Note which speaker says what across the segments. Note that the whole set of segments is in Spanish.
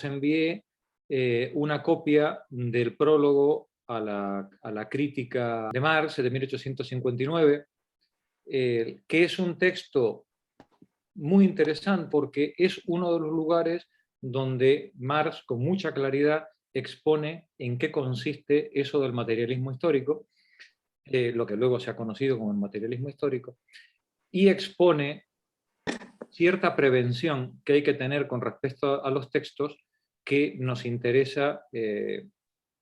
Speaker 1: envié una copia del prólogo a la crítica de Marx de 1859, que es un texto muy interesante porque es uno de los lugares donde Marx con mucha claridad expone en qué consiste eso del materialismo histórico, lo que luego se ha conocido como el materialismo histórico, y expone cierta prevención que hay que tener con respecto a los textos que nos interesa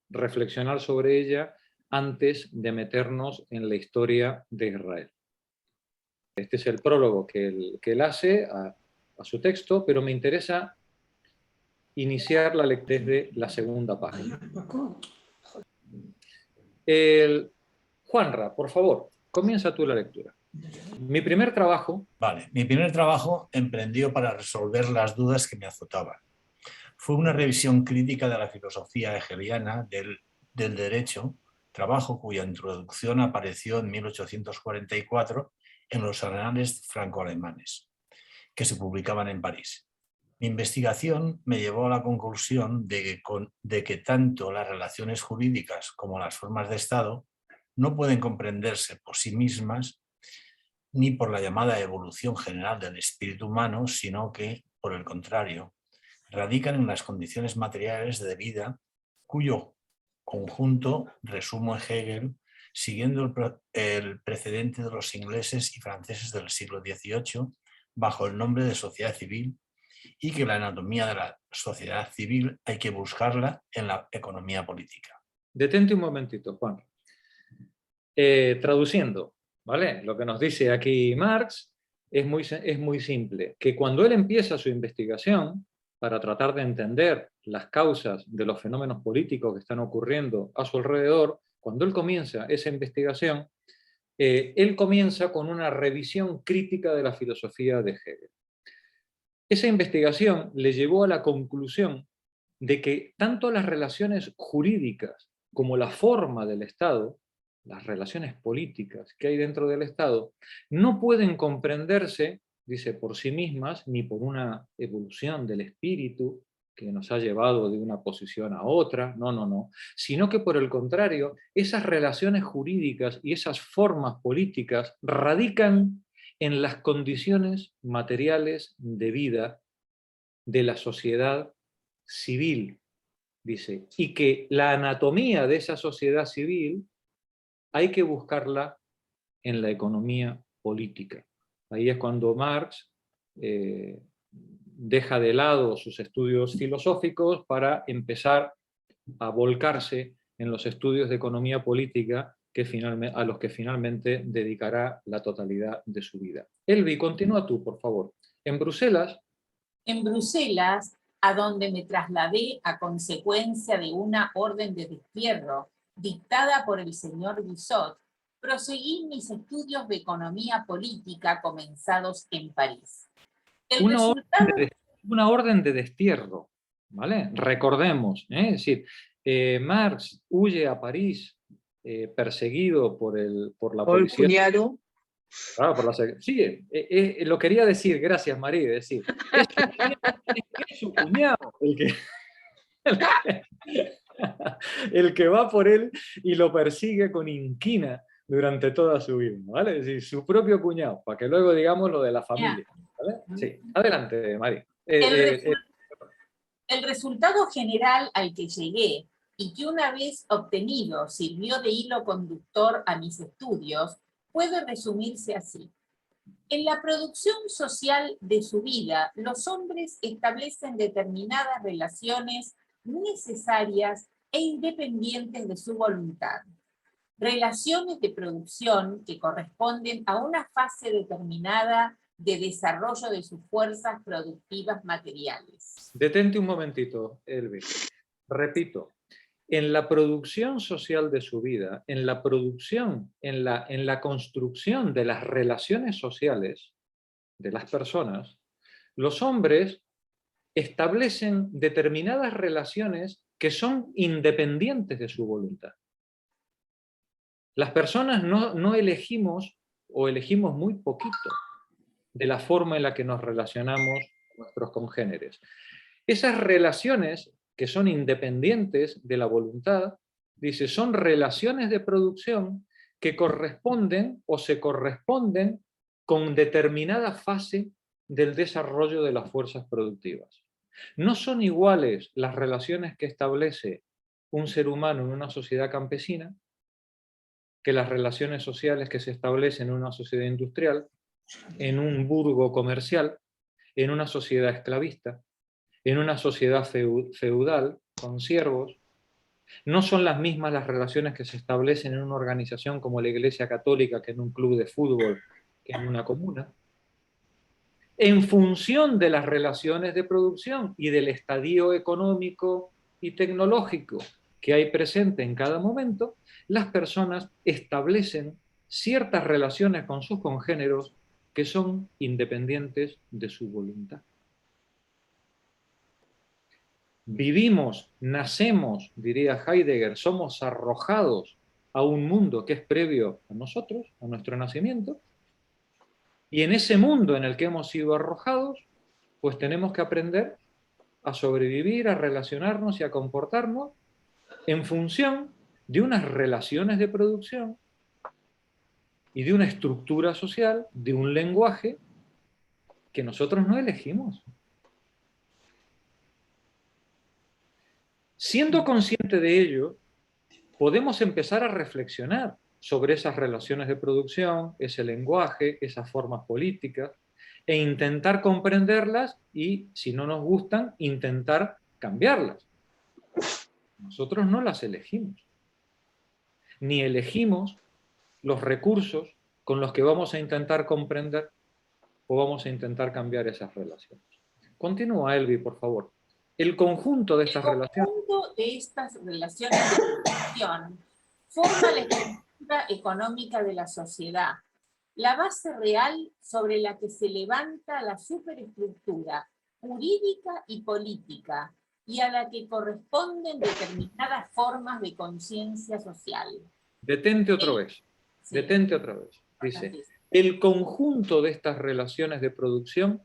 Speaker 1: reflexionar sobre ella antes de meternos en la historia de Israel. Este es el prólogo que él hace a su texto, pero me interesa iniciar la lectura desde la segunda página. Juanra, por favor, comienza tú la lectura. Mi primer trabajo
Speaker 2: emprendió para resolver las dudas que me azotaban. Fue una revisión crítica de la filosofía hegeliana del derecho, trabajo cuya introducción apareció en 1844 en los anales franco-alemanes, que se publicaban en París. Mi investigación me llevó a la conclusión de que tanto las relaciones jurídicas como las formas de Estado no pueden comprenderse por sí mismas ni por la llamada evolución general del espíritu humano, sino que, por el contrario, radican en las condiciones materiales de vida, cuyo conjunto resumo Hegel, siguiendo el precedente de los ingleses y franceses del siglo XVIII, bajo el nombre de sociedad civil, y que la anatomía de la sociedad civil hay que buscarla en la economía política.
Speaker 1: Detente un momentito, Juan. Traduciendo, ¿vale? Lo que nos dice aquí Marx es muy simple, que cuando él empieza su investigación para tratar de entender las causas de los fenómenos políticos que están ocurriendo a su alrededor, cuando él comienza esa investigación, él comienza con una revisión crítica de la filosofía de Hegel. Esa investigación le llevó a la conclusión de que tanto las relaciones jurídicas como la forma del Estado, las relaciones políticas que hay dentro del Estado, no pueden comprenderse, dice, por sí mismas, ni por una evolución del espíritu que nos ha llevado de una posición a otra, no, sino que por el contrario, esas relaciones jurídicas y esas formas políticas radican en las condiciones materiales de vida de la sociedad civil, dice, y que la anatomía de esa sociedad civil hay que buscarla en la economía política. Ahí es cuando Marx deja de lado sus estudios filosóficos para empezar a volcarse en los estudios de economía política a los que finalmente dedicará la totalidad de su vida. Elvi, continúa tú, por favor. En Bruselas,
Speaker 3: a donde me trasladé a consecuencia de una orden de destierro dictada por el señor Guizot, proseguí mis estudios de economía política comenzados en París.
Speaker 1: Una orden de destierro, ¿vale? Recordemos, es decir, Marx huye a París perseguido por la policía.
Speaker 4: ¿El cuñado?
Speaker 1: Claro, sí, lo quería decir, gracias María, decir, es su cuñado el que va por él y lo persigue con inquina durante toda su vida, ¿vale? Es decir, su propio cuñado, para que luego digamos lo de la familia, ¿vale? Sí, adelante María.
Speaker 3: El resultado general al que llegué y que una vez obtenido sirvió de hilo conductor a mis estudios, puede resumirse así. En la producción social de su vida, los hombres establecen determinadas relaciones necesarias e independientes de su voluntad. Relaciones de producción que corresponden a una fase determinada de desarrollo de sus fuerzas productivas materiales.
Speaker 1: Detente un momentito, Elvi. Repito, en la producción social de su vida, en la construcción de las relaciones sociales de las personas, los hombres establecen determinadas relaciones que son independientes de su voluntad. Las personas no elegimos, o elegimos muy poquito, de la forma en la que nos relacionamos con nuestros congéneres. Esas relaciones que son independientes de la voluntad, dice, son relaciones de producción que corresponden o se corresponden con determinada fase del desarrollo de las fuerzas productivas. No son iguales las relaciones que establece un ser humano en una sociedad campesina que las relaciones sociales que se establecen en una sociedad industrial, en un burgo comercial, en una sociedad esclavista, en una sociedad feudal, con siervos. No son las mismas las relaciones que se establecen en una organización como la Iglesia Católica que en un club de fútbol, que en una comuna. En función de las relaciones de producción y del estadio económico y tecnológico que hay presente en cada momento, las personas establecen ciertas relaciones con sus congéneros que son independientes de su voluntad. Vivimos, nacemos, diría Heidegger, somos arrojados a un mundo que es previo a nosotros, a nuestro nacimiento, y en ese mundo en el que hemos sido arrojados, pues tenemos que aprender a sobrevivir, a relacionarnos y a comportarnos en función de unas relaciones de producción y de una estructura social, de un lenguaje que nosotros no elegimos. Siendo consciente de ello, podemos empezar a reflexionar sobre esas relaciones de producción, ese lenguaje, esas formas políticas, e intentar comprenderlas y, si no nos gustan, intentar cambiarlas. Nosotros no las elegimos. Ni elegimos los recursos con los que vamos a intentar comprender o vamos a intentar cambiar esas relaciones. Continúa, Elvi, por favor. El conjunto de estas relaciones...
Speaker 3: El conjunto de estas relaciones de producción forma la estructura económica de la sociedad, la base real sobre la que se levanta la superestructura jurídica y política, y a la que corresponden determinadas formas de conciencia social.
Speaker 1: Detente otra vez. Sí. Detente otra vez. Dice, el conjunto de estas relaciones de producción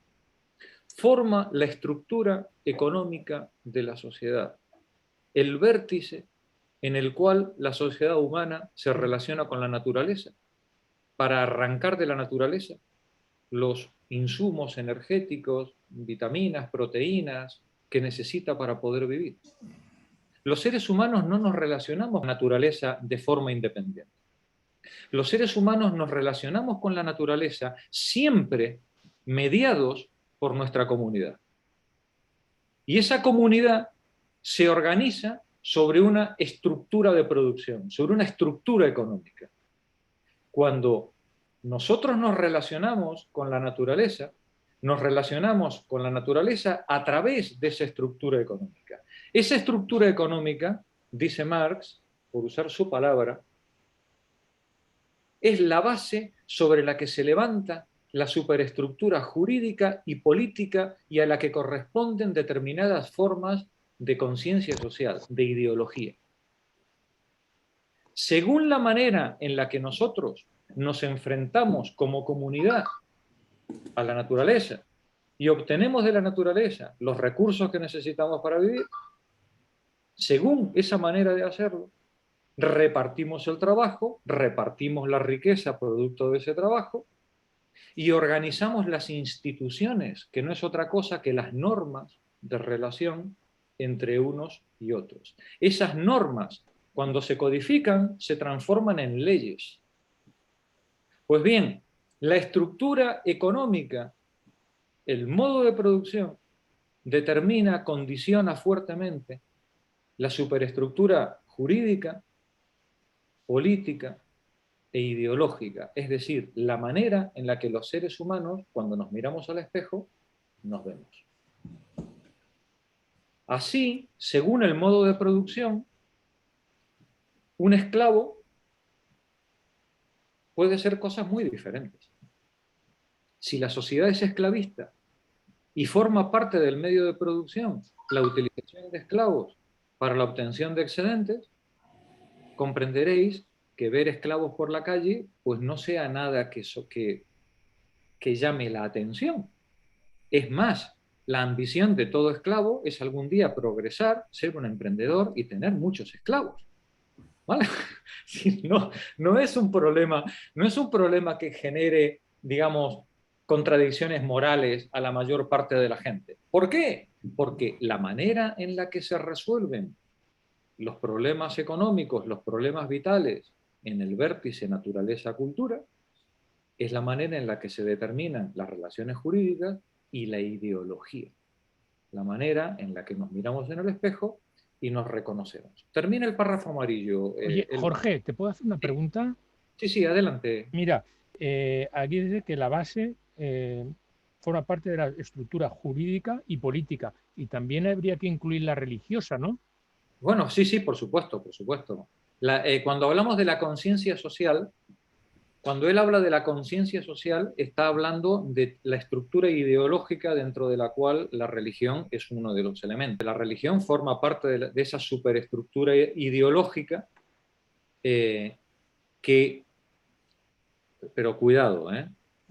Speaker 1: forma la estructura económica de la sociedad, el vértice en el cual la sociedad humana se relaciona con la naturaleza, para arrancar de la naturaleza los insumos energéticos, vitaminas, proteínas, que necesita para poder vivir. Los seres humanos no nos relacionamos con la naturaleza de forma independiente. Los seres humanos nos relacionamos con la naturaleza siempre mediados por nuestra comunidad. Y esa comunidad se organiza sobre una estructura de producción, sobre una estructura económica. Cuando nosotros nos relacionamos con la naturaleza a través de esa estructura económica. Esa estructura económica, dice Marx, por usar su palabra, es la base sobre la que se levanta la superestructura jurídica y política y a la que corresponden determinadas formas de conciencia social, de ideología. Según la manera en la que nosotros nos enfrentamos como comunidad a la naturaleza y obtenemos de la naturaleza los recursos que necesitamos para vivir, según esa manera de hacerlo, repartimos el trabajo, repartimos la riqueza producto de ese trabajo y organizamos las instituciones, que no es otra cosa que las normas de relación entre unos y otros. Esas normas, cuando se codifican, se transforman en leyes. Pues bien, la estructura económica, el modo de producción, determina, condiciona fuertemente la superestructura jurídica, política e ideológica, es decir, la manera en la que los seres humanos, cuando nos miramos al espejo, nos vemos. Así, según el modo de producción, un esclavo puede ser cosas muy diferentes. Si la sociedad es esclavista y forma parte del medio de producción la utilización de esclavos para la obtención de excedentes, comprenderéis que ver esclavos por la calle pues no sea nada que llame la atención. Es más, la ambición de todo esclavo es algún día progresar, ser un emprendedor y tener muchos esclavos. ¿Vale? Sí, no es un problema que genere, digamos, contradicciones morales a la mayor parte de la gente. ¿Por qué? Porque la manera en la que se resuelven los problemas económicos, los problemas vitales en el vértice naturaleza-cultura, es la manera en la que se determinan las relaciones jurídicas y la ideología. La manera en la que nos miramos en el espejo y nos reconocemos. Termina el párrafo amarillo.
Speaker 4: Oye, Jorge, ¿te puedo hacer una pregunta?
Speaker 1: Sí, sí, adelante.
Speaker 4: Mira, aquí dice que la base forma parte de la estructura jurídica y política, y también habría que incluir la religiosa, ¿no?
Speaker 1: Bueno, sí, sí, por supuesto, por supuesto. Cuando hablamos de la conciencia social, cuando él habla de la conciencia social, está hablando de la estructura ideológica dentro de la cual la religión es uno de los elementos. La religión forma parte de esa superestructura ideológica que, pero cuidado,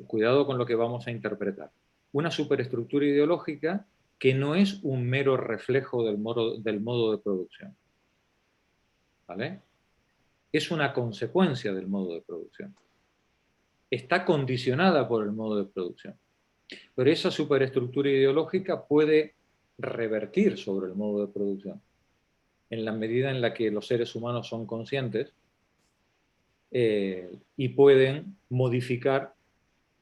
Speaker 1: cuidado con lo que vamos a interpretar. Una superestructura ideológica que no es un mero reflejo del modo de producción. ¿Vale? Es una consecuencia del modo de producción. Está condicionada por el modo de producción. Pero esa superestructura ideológica puede revertir sobre el modo de producción. En la medida en la que los seres humanos son conscientes y pueden modificar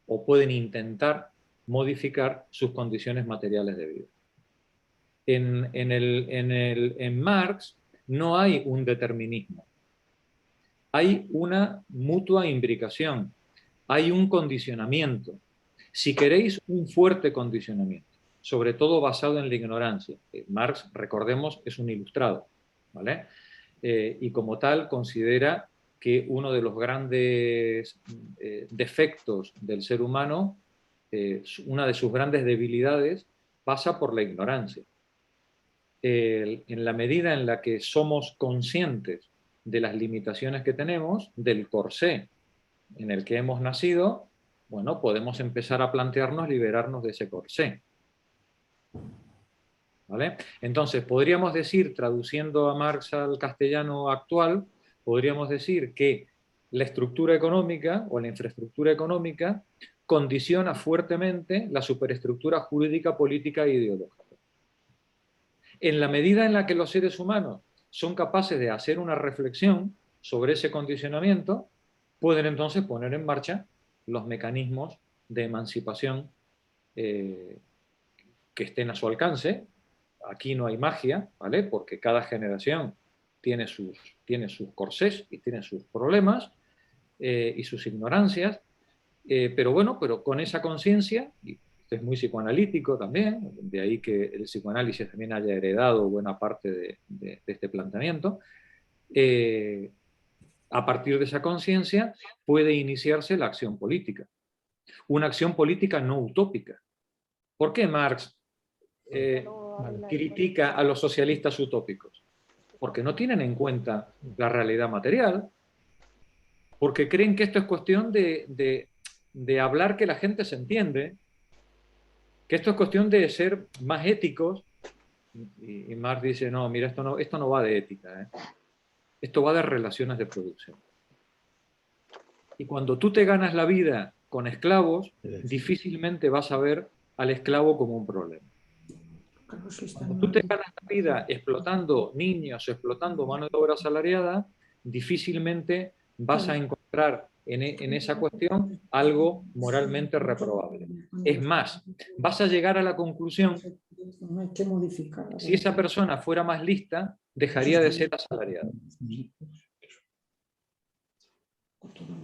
Speaker 1: o pueden intentar modificar sus condiciones materiales de vida. En Marx no hay un determinismo. Hay una mutua imbricación, hay un condicionamiento. Si queréis, un fuerte condicionamiento, sobre todo basado en la ignorancia. Marx, recordemos, es un ilustrado, ¿vale? Y como tal considera que uno de los grandes defectos del ser humano, una de sus grandes debilidades, pasa por la ignorancia. En la medida en la que somos conscientes de las limitaciones que tenemos, del corsé en el que hemos nacido, bueno, podemos empezar a plantearnos liberarnos de ese corsé. ¿Vale? Entonces, podríamos decir, traduciendo a Marx al castellano actual, podríamos decir que la estructura económica o la infraestructura económica condiciona fuertemente la superestructura jurídica, política e ideológica. En la medida en la que los seres humanos son capaces de hacer una reflexión sobre ese condicionamiento, pueden entonces poner en marcha los mecanismos de emancipación que estén a su alcance. Aquí no hay magia, ¿vale? Porque cada generación tiene sus corsés y tiene sus problemas y sus ignorancias, pero bueno, pero con esa conciencia, y esto es muy psicoanalítico también, de ahí que el psicoanálisis también haya heredado buena parte de este planteamiento, a partir de esa conciencia puede iniciarse la acción política. Una acción política no utópica. ¿Por qué Marx critica a los socialistas utópicos? Porque no tienen en cuenta la realidad material, porque creen que esto es cuestión de hablar que la gente se entiende, que esto es cuestión de ser más éticos, y Marx dice, no, mira, esto no va de ética, esto va de relaciones de producción. Y cuando tú te ganas la vida con esclavos, difícilmente vas a ver al esclavo como un problema. Cuando tú te ganas la vida explotando niños, explotando mano de obra asalariada, difícilmente vas a encontrar en esa cuestión algo moralmente reprobable. Es más, vas a llegar a la conclusión, si esa persona fuera más lista, dejaría de ser asalariada.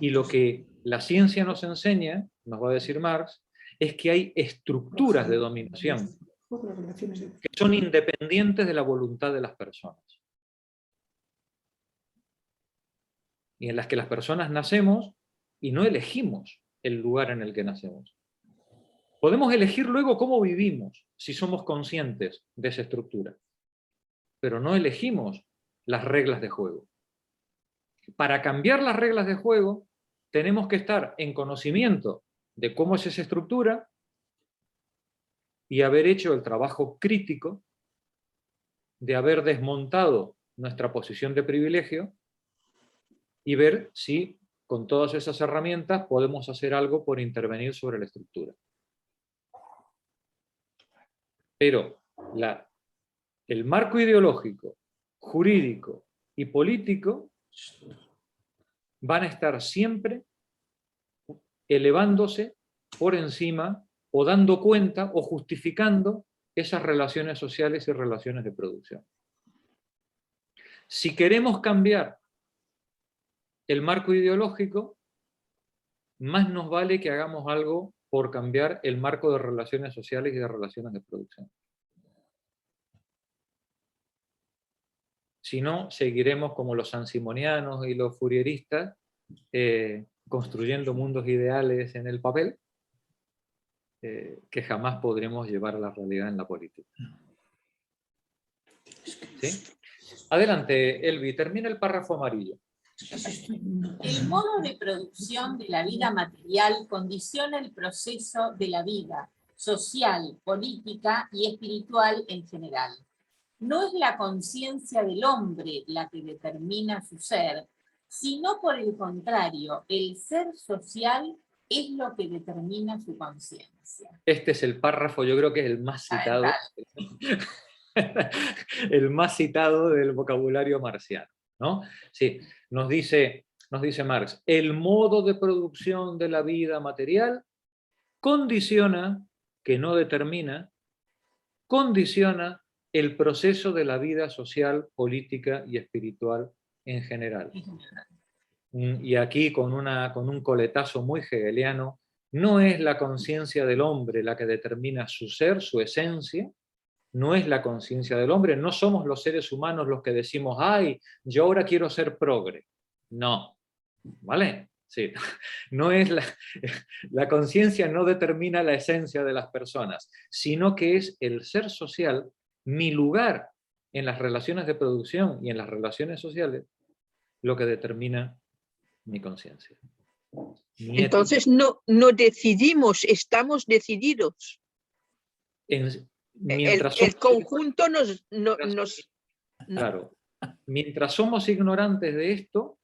Speaker 1: Y lo que la ciencia nos enseña, nos va a decir Marx, es que hay estructuras de dominación que son independientes de la voluntad de las personas. Y en las que las personas nacemos y no elegimos el lugar en el que nacemos. Podemos elegir luego cómo vivimos, si somos conscientes de esa estructura, pero no elegimos las reglas de juego. Para cambiar las reglas de juego, tenemos que estar en conocimiento de cómo es esa estructura y haber hecho el trabajo crítico de haber desmontado nuestra posición de privilegio y ver si con todas esas herramientas podemos hacer algo por intervenir sobre la estructura. Pero el marco ideológico, jurídico y político van a estar siempre elevándose por encima o dando cuenta o justificando esas relaciones sociales y relaciones de producción. Si queremos cambiar el marco ideológico, más nos vale que hagamos algo por cambiar el marco de relaciones sociales y de relaciones de producción. Si no, seguiremos como los sansimonianos y los fourieristas, construyendo mundos ideales en el papel, que jamás podremos llevar a la realidad en la política. ¿Sí? Adelante, Elvi, termina el párrafo amarillo.
Speaker 3: El modo de producción de la vida material condiciona el proceso de la vida social, política y espiritual en general. No es la conciencia del hombre la que determina su ser, sino por el contrario, el ser social es lo que determina su conciencia.
Speaker 1: Este es el párrafo, yo creo que es el más citado, el más citado del vocabulario marciano, ¿no? Sí, nos dice Marx, el modo de producción de la vida material condiciona, que no determina, condiciona el proceso de la vida social, política y espiritual en general. Y aquí con un coletazo muy hegeliano, no es la conciencia del hombre la que determina su ser, su esencia, no es la conciencia del hombre, no somos los seres humanos los que decimos, ay, yo ahora quiero ser progre. No, ¿vale? Sí. No es la conciencia no determina la esencia de las personas, sino que es el ser social, mi lugar en las relaciones de producción y en las relaciones sociales, lo que determina mi conciencia.
Speaker 5: Entonces no decidimos, estamos decididos. El conjunto nos...
Speaker 1: Claro, mientras somos ignorantes de esto,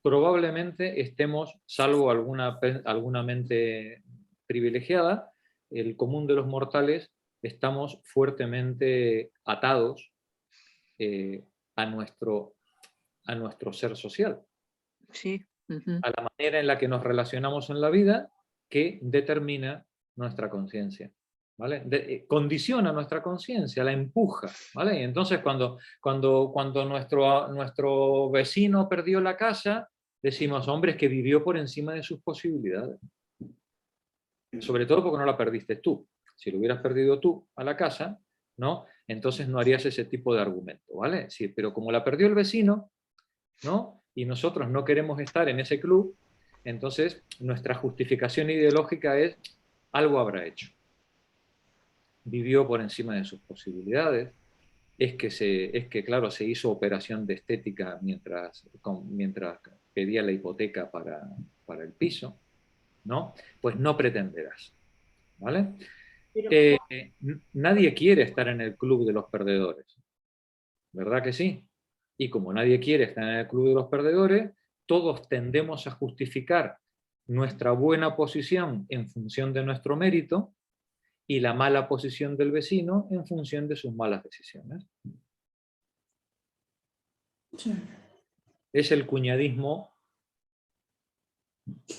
Speaker 1: probablemente estemos, salvo alguna mente privilegiada, el común de los mortales, estamos fuertemente atados a nuestro ser social.
Speaker 5: Sí.
Speaker 1: A la manera en la que nos relacionamos en la vida, que determina nuestra conciencia, ¿vale? Condiciona nuestra conciencia, la empuja, ¿vale? Y entonces cuando nuestro vecino perdió la casa, decimos, hombre, es que vivió por encima de sus posibilidades. Sobre todo porque no la perdiste tú. Si lo hubieras perdido tú a la casa, ¿no? Entonces no harías ese tipo de argumento, ¿vale? Sí, pero como la perdió el vecino, ¿no? Y nosotros no queremos estar en ese club, entonces nuestra justificación ideológica es, algo habrá hecho. Vivió por encima de sus posibilidades, es que claro, se hizo operación de estética mientras pedía la hipoteca para el piso, ¿no? Pues no pretenderás, ¿vale? Nadie quiere estar en el club de los perdedores, ¿verdad que sí? Y como nadie quiere estar en el club de los perdedores, todos tendemos a justificar nuestra buena posición en función de nuestro mérito y la mala posición del vecino en función de sus malas decisiones.
Speaker 6: Sí.
Speaker 1: Es el cuñadismo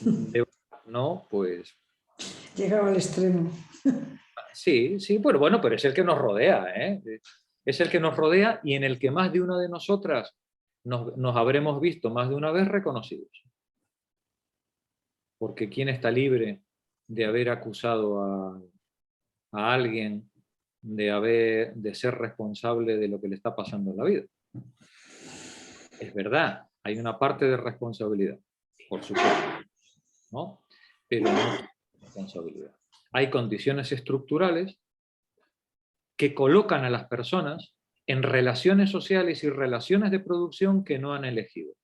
Speaker 1: de, ¿no? Pues...
Speaker 6: Llegaba al extremo.
Speaker 1: Sí, bueno, pero es el que nos rodea, ¿eh? Es el que nos rodea y en el que más de una de nosotras nos habremos visto más de una vez reconocidos. Porque ¿quién está libre de haber acusado a alguien de ser responsable de lo que le está pasando en la vida? Es verdad, hay una parte de responsabilidad, por supuesto, ¿no? Pero no responsabilidad. Hay condiciones estructurales que colocan a las personas en relaciones sociales y relaciones de producción que no han elegido.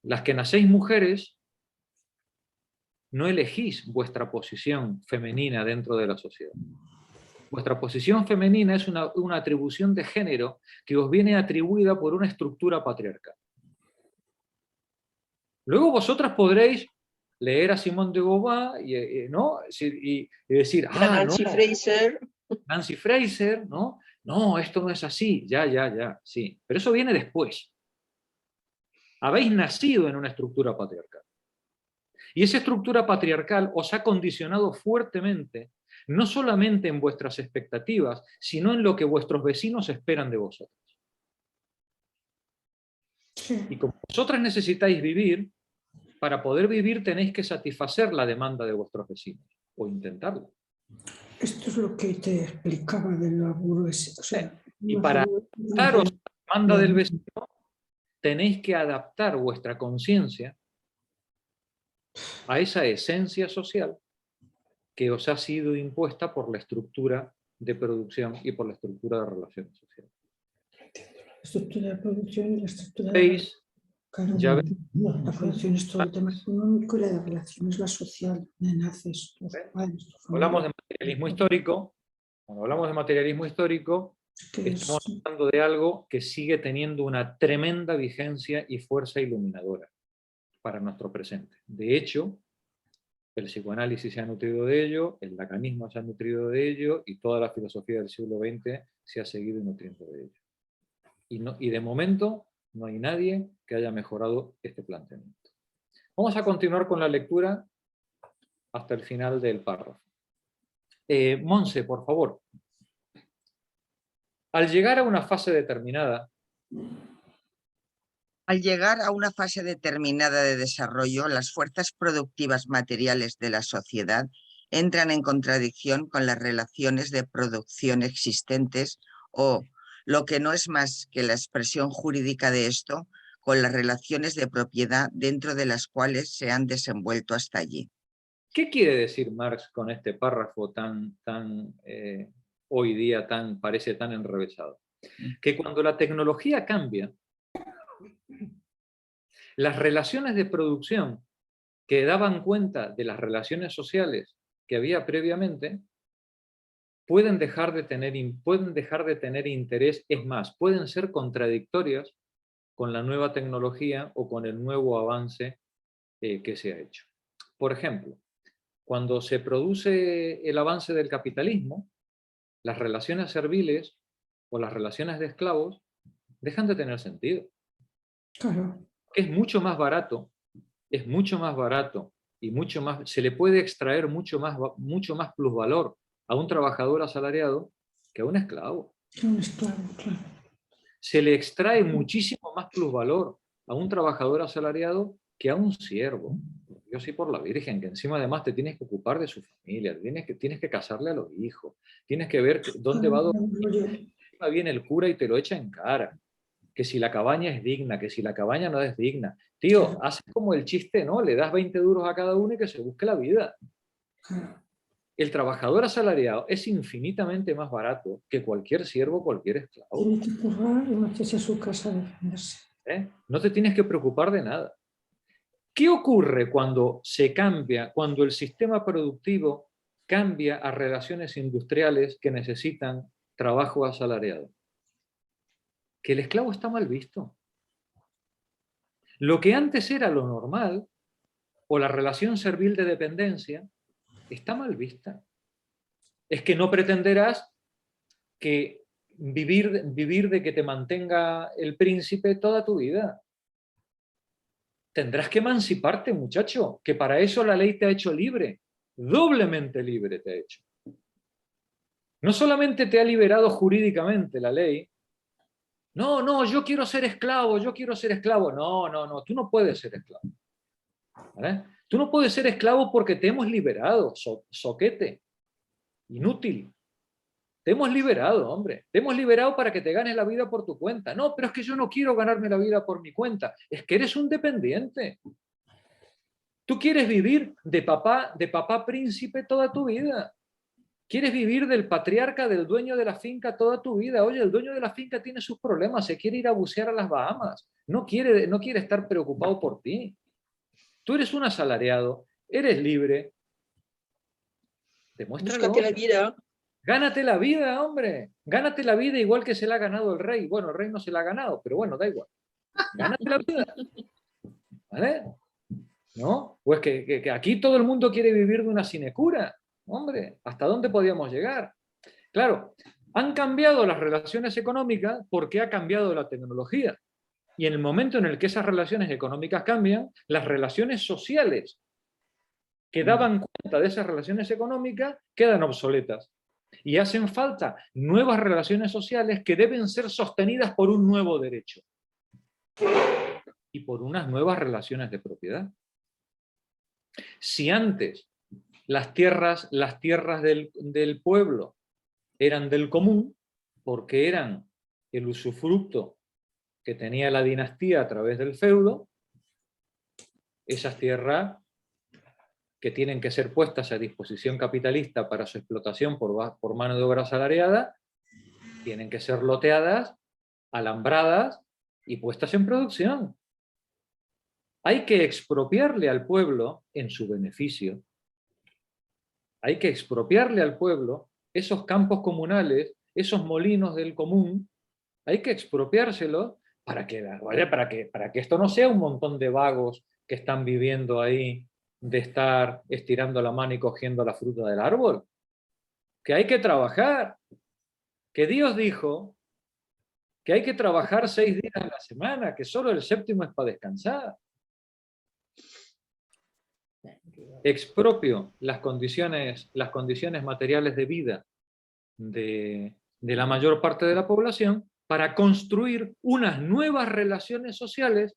Speaker 1: Las que nacéis mujeres no elegís vuestra posición femenina dentro de la sociedad. Vuestra posición femenina es una atribución de género que os viene atribuida por una estructura patriarcal. Luego vosotras podréis leer a Simone de Beauvoir ¿no? y decir,
Speaker 5: Nancy Fraser.
Speaker 1: Nancy Fraser, ¿no? No, esto no es así, ya, sí. Pero eso viene después. Habéis nacido en una estructura patriarcal. Y esa estructura patriarcal os ha condicionado fuertemente, no solamente en vuestras expectativas, sino en lo que vuestros vecinos esperan de vosotros.
Speaker 6: Sí.
Speaker 1: Y como vosotras necesitáis vivir, para poder vivir tenéis que satisfacer la demanda de vuestros vecinos, o intentarlo.
Speaker 6: Esto es lo que te explicaba de la burguesía. O sea,
Speaker 1: y para adaptaros a la demanda del vecino, tenéis que adaptar vuestra conciencia a esa esencia social que os ha sido impuesta por la estructura de producción y por la estructura de relaciones sociales.
Speaker 6: La estructura de producción y la estructura
Speaker 1: ¿Veis?
Speaker 6: Claro,
Speaker 1: Ya
Speaker 6: no, la producción es todo el tema económico y la de relaciones, la social, donde naces, tus padres, tu familia.
Speaker 1: Hablamos de materialismo histórico. Cuando hablamos de materialismo histórico, estamos hablando de algo que sigue teniendo una tremenda vigencia y fuerza iluminadora para nuestro presente. De hecho, el psicoanálisis se ha nutrido de ello, el lacanismo se ha nutrido de ello, y toda la filosofía del siglo XX se ha seguido nutriendo de ello. Y de momento no hay nadie que haya mejorado este planteamiento. Vamos a continuar con la lectura hasta el final del párrafo. Monse, por favor. Al llegar a una fase determinada
Speaker 7: de desarrollo, las fuerzas productivas materiales de la sociedad entran en contradicción con las relaciones de producción existentes o, lo que no es más que la expresión jurídica de esto, con las relaciones de propiedad dentro de las cuales se han desenvuelto hasta allí.
Speaker 1: ¿Qué quiere decir Marx con este párrafo hoy día parece tan enrevesado? Que cuando la tecnología cambia, las relaciones de producción que daban cuenta de las relaciones sociales que había previamente, pueden dejar de tener interés, es más, pueden ser contradictorias con la nueva tecnología o con el nuevo avance que se ha hecho. Por ejemplo, cuando se produce el avance del capitalismo, las relaciones serviles o las relaciones de esclavos dejan de tener sentido.
Speaker 6: Claro.
Speaker 1: Es mucho más barato y se le puede extraer mucho más plusvalor a un trabajador asalariado que a un esclavo.
Speaker 6: Un esclavo, claro.
Speaker 1: Se le extrae muchísimo más plusvalor a un trabajador asalariado que a un siervo. Yo sí por la Virgen, que encima además te tienes que ocupar de su familia, tienes que casarle a los hijos, tienes que ver dónde va a dormir, viene el cura y te lo echa en cara. Que si la cabaña es digna, que si la cabaña no es digna. Tío, haces como el chiste, ¿no? Le das 20 duros a cada uno y que se busque la vida. El trabajador asalariado es infinitamente más barato que cualquier siervo, cualquier esclavo.
Speaker 6: Tiene que currar y marcharse a su casa a defenderse.
Speaker 1: No te tienes que preocupar de nada. ¿Qué ocurre cuando cuando el sistema productivo cambia a relaciones industriales que necesitan trabajo asalariado? Que el esclavo está mal visto. Lo que antes era lo normal, o la relación servil de dependencia, está mal vista. Es que no pretenderás que vivir de que te mantenga el príncipe toda tu vida. Tendrás que emanciparte, muchacho, que para eso la ley te ha hecho libre, doblemente libre te ha hecho. No solamente te ha liberado jurídicamente la ley. No, yo quiero ser esclavo. No, tú no puedes ser esclavo. ¿Vale? Tú no puedes ser esclavo porque te hemos liberado, soquete, inútil. Te hemos liberado, hombre. Te hemos liberado para que te ganes la vida por tu cuenta. No, pero es que yo no quiero ganarme la vida por mi cuenta. Es que eres un dependiente. Tú quieres vivir de papá príncipe toda tu vida. Quieres vivir del patriarca, del dueño de la finca toda tu vida. Oye, el dueño de la finca tiene sus problemas, se quiere ir a bucear a las Bahamas. No quiere estar preocupado por ti. Tú eres un asalariado, eres libre, demuéstralo.
Speaker 5: Búscate la vida.
Speaker 1: Gánate la vida, hombre. Gánate la vida igual que se la ha ganado el rey. Bueno, el rey no se la ha ganado, pero bueno, da igual. Gánate la vida. ¿Vale? ¿No? Pues que aquí todo el mundo quiere vivir de una sinecura. Hombre, ¿hasta dónde podíamos llegar? Claro, han cambiado las relaciones económicas porque ha cambiado la tecnología. Y en el momento en el que esas relaciones económicas cambian, las relaciones sociales que daban cuenta de esas relaciones económicas quedan obsoletas. Y hacen falta nuevas relaciones sociales que deben ser sostenidas por un nuevo derecho y por unas nuevas relaciones de propiedad. Si antes las tierras del pueblo eran del común, porque eran el usufructo que tenía la dinastía a través del feudo, esas tierras que tienen que ser puestas a disposición capitalista para su explotación por mano de obra asalariada, tienen que ser loteadas, alambradas y puestas en producción. Hay que expropiarle al pueblo en su beneficio. Hay que expropiarle al pueblo esos campos comunales, esos molinos del común, hay que expropiárselos para que esto no sea un montón de vagos que están viviendo ahí de estar estirando la mano y cogiendo la fruta del árbol. Que hay que trabajar. Que Dios dijo que hay que trabajar 6 días a la semana, que solo el 7º es para descansar. Expropio las condiciones materiales de vida de la mayor parte de la población para construir unas nuevas relaciones sociales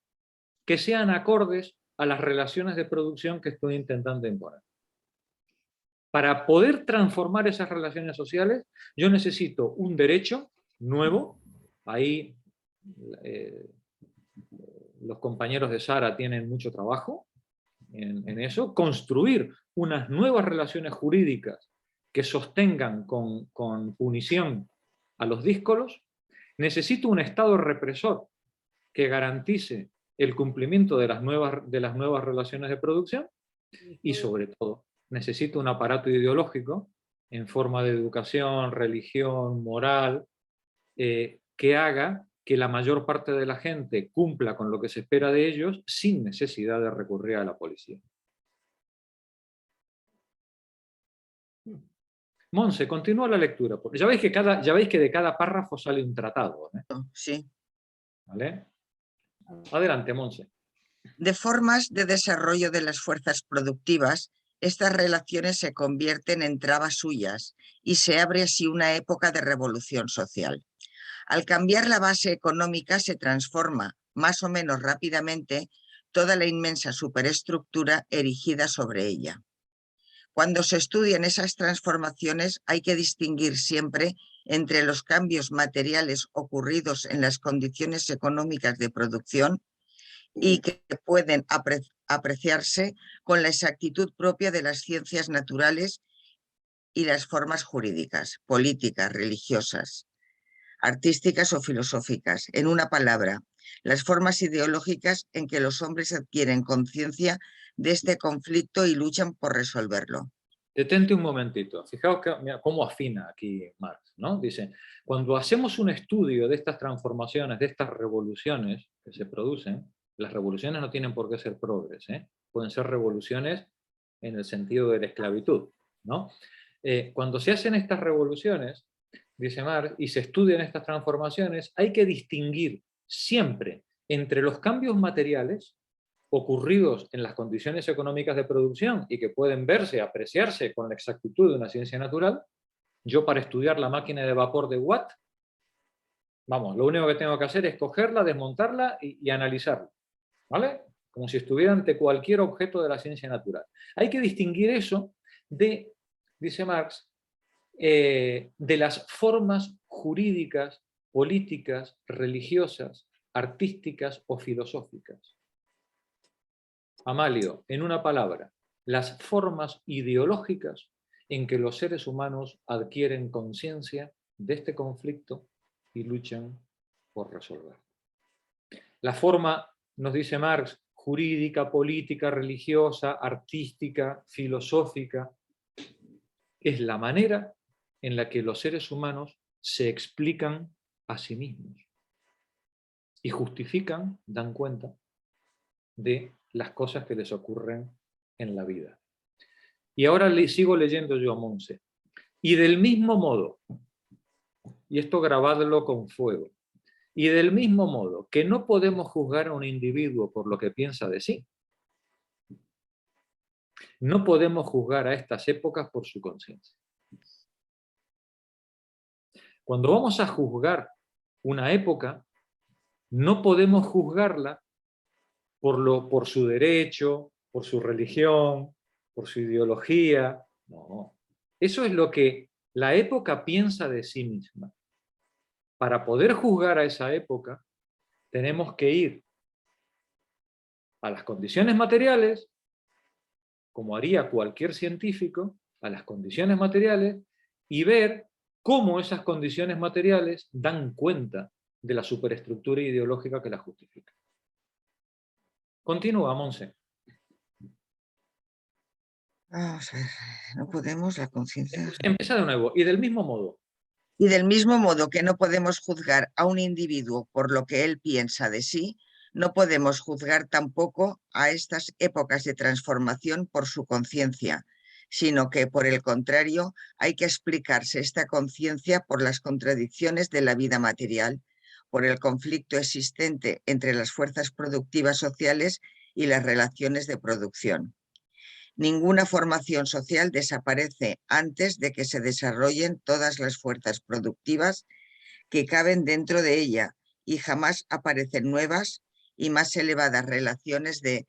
Speaker 1: que sean acordes a las relaciones de producción que estoy intentando imponer. Para poder transformar esas relaciones sociales, yo necesito un derecho nuevo. Ahí los compañeros de Sara tienen mucho trabajo en eso. Construir unas nuevas relaciones jurídicas que sostengan con punición a los díscolos. Necesito un Estado represor que garantice el cumplimiento de las nuevas relaciones de producción y, sobre todo, necesito un aparato ideológico en forma de educación, religión, moral, que haga que la mayor parte de la gente cumpla con lo que se espera de ellos sin necesidad de recurrir a la policía. Monse, continúa la lectura. Ya veis que de cada párrafo sale un tratado, ¿eh?
Speaker 7: Sí.
Speaker 1: ¿Vale? Adelante, Monse.
Speaker 7: De formas de desarrollo de las fuerzas productivas, estas relaciones se convierten en trabas suyas y se abre así una época de revolución social. Al cambiar la base económica se transforma, más o menos rápidamente, toda la inmensa superestructura erigida sobre ella. Cuando se estudian esas transformaciones hay que distinguir siempre entre los cambios materiales ocurridos en las condiciones económicas de producción y que pueden apreciarse con la exactitud propia de las ciencias naturales y las formas jurídicas, políticas, religiosas, artísticas o filosóficas. En una palabra, las formas ideológicas en que los hombres adquieren conciencia de este conflicto y luchan por resolverlo.
Speaker 1: Detente un momentito. Fijaos mira, cómo afina aquí Marx, ¿no? Dice, cuando hacemos un estudio de estas transformaciones, de estas revoluciones que se producen, las revoluciones no tienen por qué ser progres, ¿eh? Pueden ser revoluciones en el sentido de la esclavitud, ¿no? Cuando se hacen estas revoluciones, dice Marx, y se estudian estas transformaciones, hay que distinguir siempre entre los cambios materiales ocurridos en las condiciones económicas de producción y que pueden verse, apreciarse con la exactitud de una ciencia natural. Yo, para estudiar la máquina de vapor de Watt, vamos, lo único que tengo que hacer es cogerla, desmontarla y analizarla, ¿vale? Como si estuviera ante cualquier objeto de la ciencia natural. Hay que distinguir eso de, dice Marx, de las formas jurídicas, políticas, religiosas, artísticas o filosóficas. Amalio, en una palabra, las formas ideológicas en que los seres humanos adquieren conciencia de este conflicto y luchan por resolverlo. La forma, nos dice Marx, jurídica, política, religiosa, artística, filosófica. Es la manera en la que los seres humanos se explican a sí mismos y justifican, dan cuenta de las cosas que les ocurren en la vida. Y ahora sigo leyendo yo a Montse. Y del mismo modo, y esto grabadlo con fuego, y del mismo modo que no podemos juzgar a un individuo por lo que piensa de sí, no podemos juzgar a estas épocas por su conciencia. Cuando vamos a juzgar una época, no podemos juzgarla por su derecho, por su religión, por su ideología. No. Eso es lo que la época piensa de sí misma. Para poder juzgar a esa época, tenemos que ir a las condiciones materiales, como haría cualquier científico, a las condiciones materiales, y ver cómo esas condiciones materiales dan cuenta de la superestructura ideológica que la justifica. Continúa, Montse.
Speaker 7: Vamos a ver, no podemos la conciencia.
Speaker 1: Empieza de nuevo. Y del mismo modo.
Speaker 7: Y del mismo modo que no podemos juzgar a un individuo por lo que él piensa de sí, no podemos juzgar tampoco a estas épocas de transformación por su conciencia, sino que, por el contrario, hay que explicarse esta conciencia por las contradicciones de la vida material, por el conflicto existente entre las fuerzas productivas sociales y las relaciones de producción. Ninguna formación social desaparece antes de que se desarrollen todas las fuerzas productivas que caben dentro de ella y jamás aparecen nuevas y más elevadas relaciones de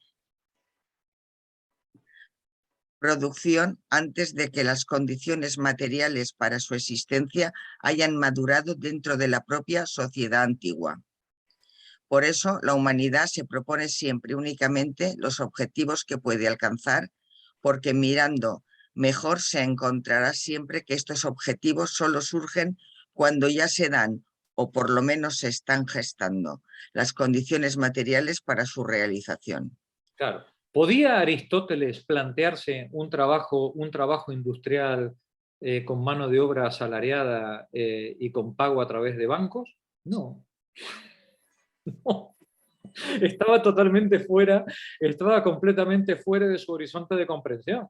Speaker 7: producción antes de que las condiciones materiales para su existencia hayan madurado dentro de la propia sociedad antigua. Por eso, la humanidad se propone siempre únicamente los objetivos que puede alcanzar, porque mirando mejor se encontrará siempre que estos objetivos solo surgen cuando ya se dan, o por lo menos se están gestando, las condiciones materiales para su realización.
Speaker 1: Claro. ¿Podía Aristóteles plantearse un trabajo industrial con mano de obra asalariada y con pago a través de bancos? No. No. Estaba completamente fuera de su horizonte de comprensión.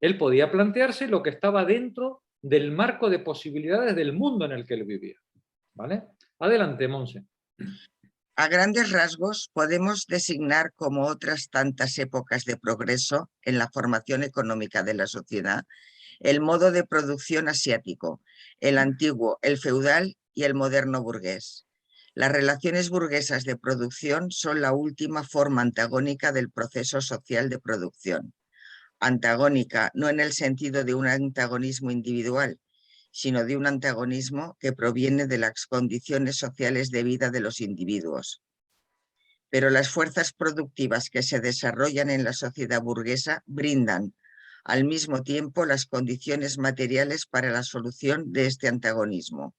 Speaker 1: Él podía plantearse lo que estaba dentro del marco de posibilidades del mundo en el que él vivía. ¿Vale? Adelante, Montse.
Speaker 7: A grandes rasgos podemos designar como otras tantas épocas de progreso en la formación económica de la sociedad el modo de producción asiático, el antiguo, el feudal y el moderno burgués. Las relaciones burguesas de producción son la última forma antagónica del proceso social de producción. Antagónica no en el sentido de un antagonismo individual, sino de un antagonismo que proviene de las condiciones sociales de vida de los individuos. Pero las fuerzas productivas que se desarrollan en la sociedad burguesa brindan, al mismo tiempo, las condiciones materiales para la solución de este antagonismo.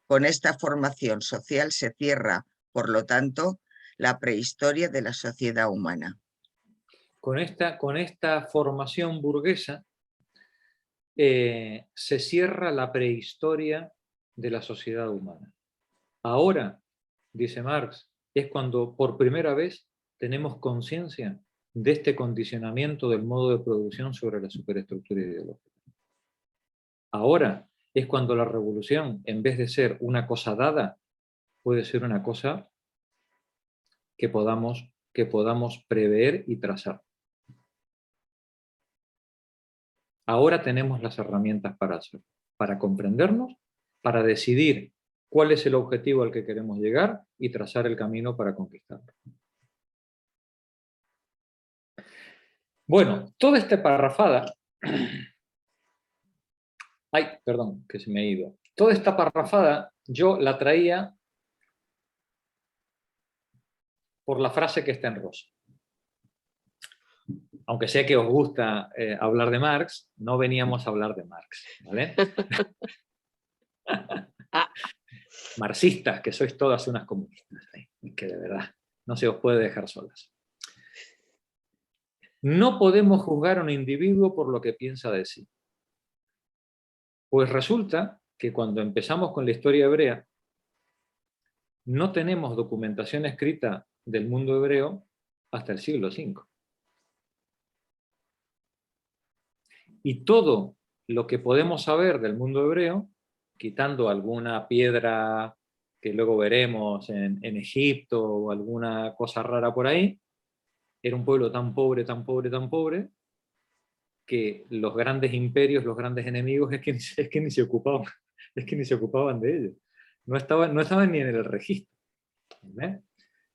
Speaker 7: Con esta formación social se cierra, por lo tanto, la prehistoria de la sociedad humana.
Speaker 1: Con esta formación burguesa se cierra la prehistoria de la sociedad humana. Ahora, dice Marx, es cuando por primera vez tenemos conciencia de este condicionamiento del modo de producción sobre la superestructura ideológica. Ahora es cuando la revolución, en vez de ser una cosa dada, puede ser una cosa que podamos prever y trazar. Ahora tenemos las herramientas para hacerlo, para comprendernos, para decidir cuál es el objetivo al que queremos llegar y trazar el camino para conquistarlo. Bueno, toda esta parrafada... Ay, perdón, que se me ha ido. Toda esta parrafada yo la traía por la frase que está en rosa. Aunque sé que os gusta hablar de Marx, no veníamos a hablar de Marx, ¿vale? Marxistas, que sois todas unas comunistas, que de verdad no se os puede dejar solas. No podemos juzgar a un individuo por lo que piensa de sí. Pues resulta que cuando empezamos con la historia hebrea, no tenemos documentación escrita del mundo hebreo hasta el siglo V. Y todo lo que podemos saber del mundo hebreo, quitando alguna piedra que luego veremos en Egipto o alguna cosa rara por ahí, era un pueblo tan pobre, tan pobre, tan pobre, que los grandes imperios, los grandes enemigos, es que ni se ocupaban, es que ni se ocupaban de ellos. No estaban ni en el registro.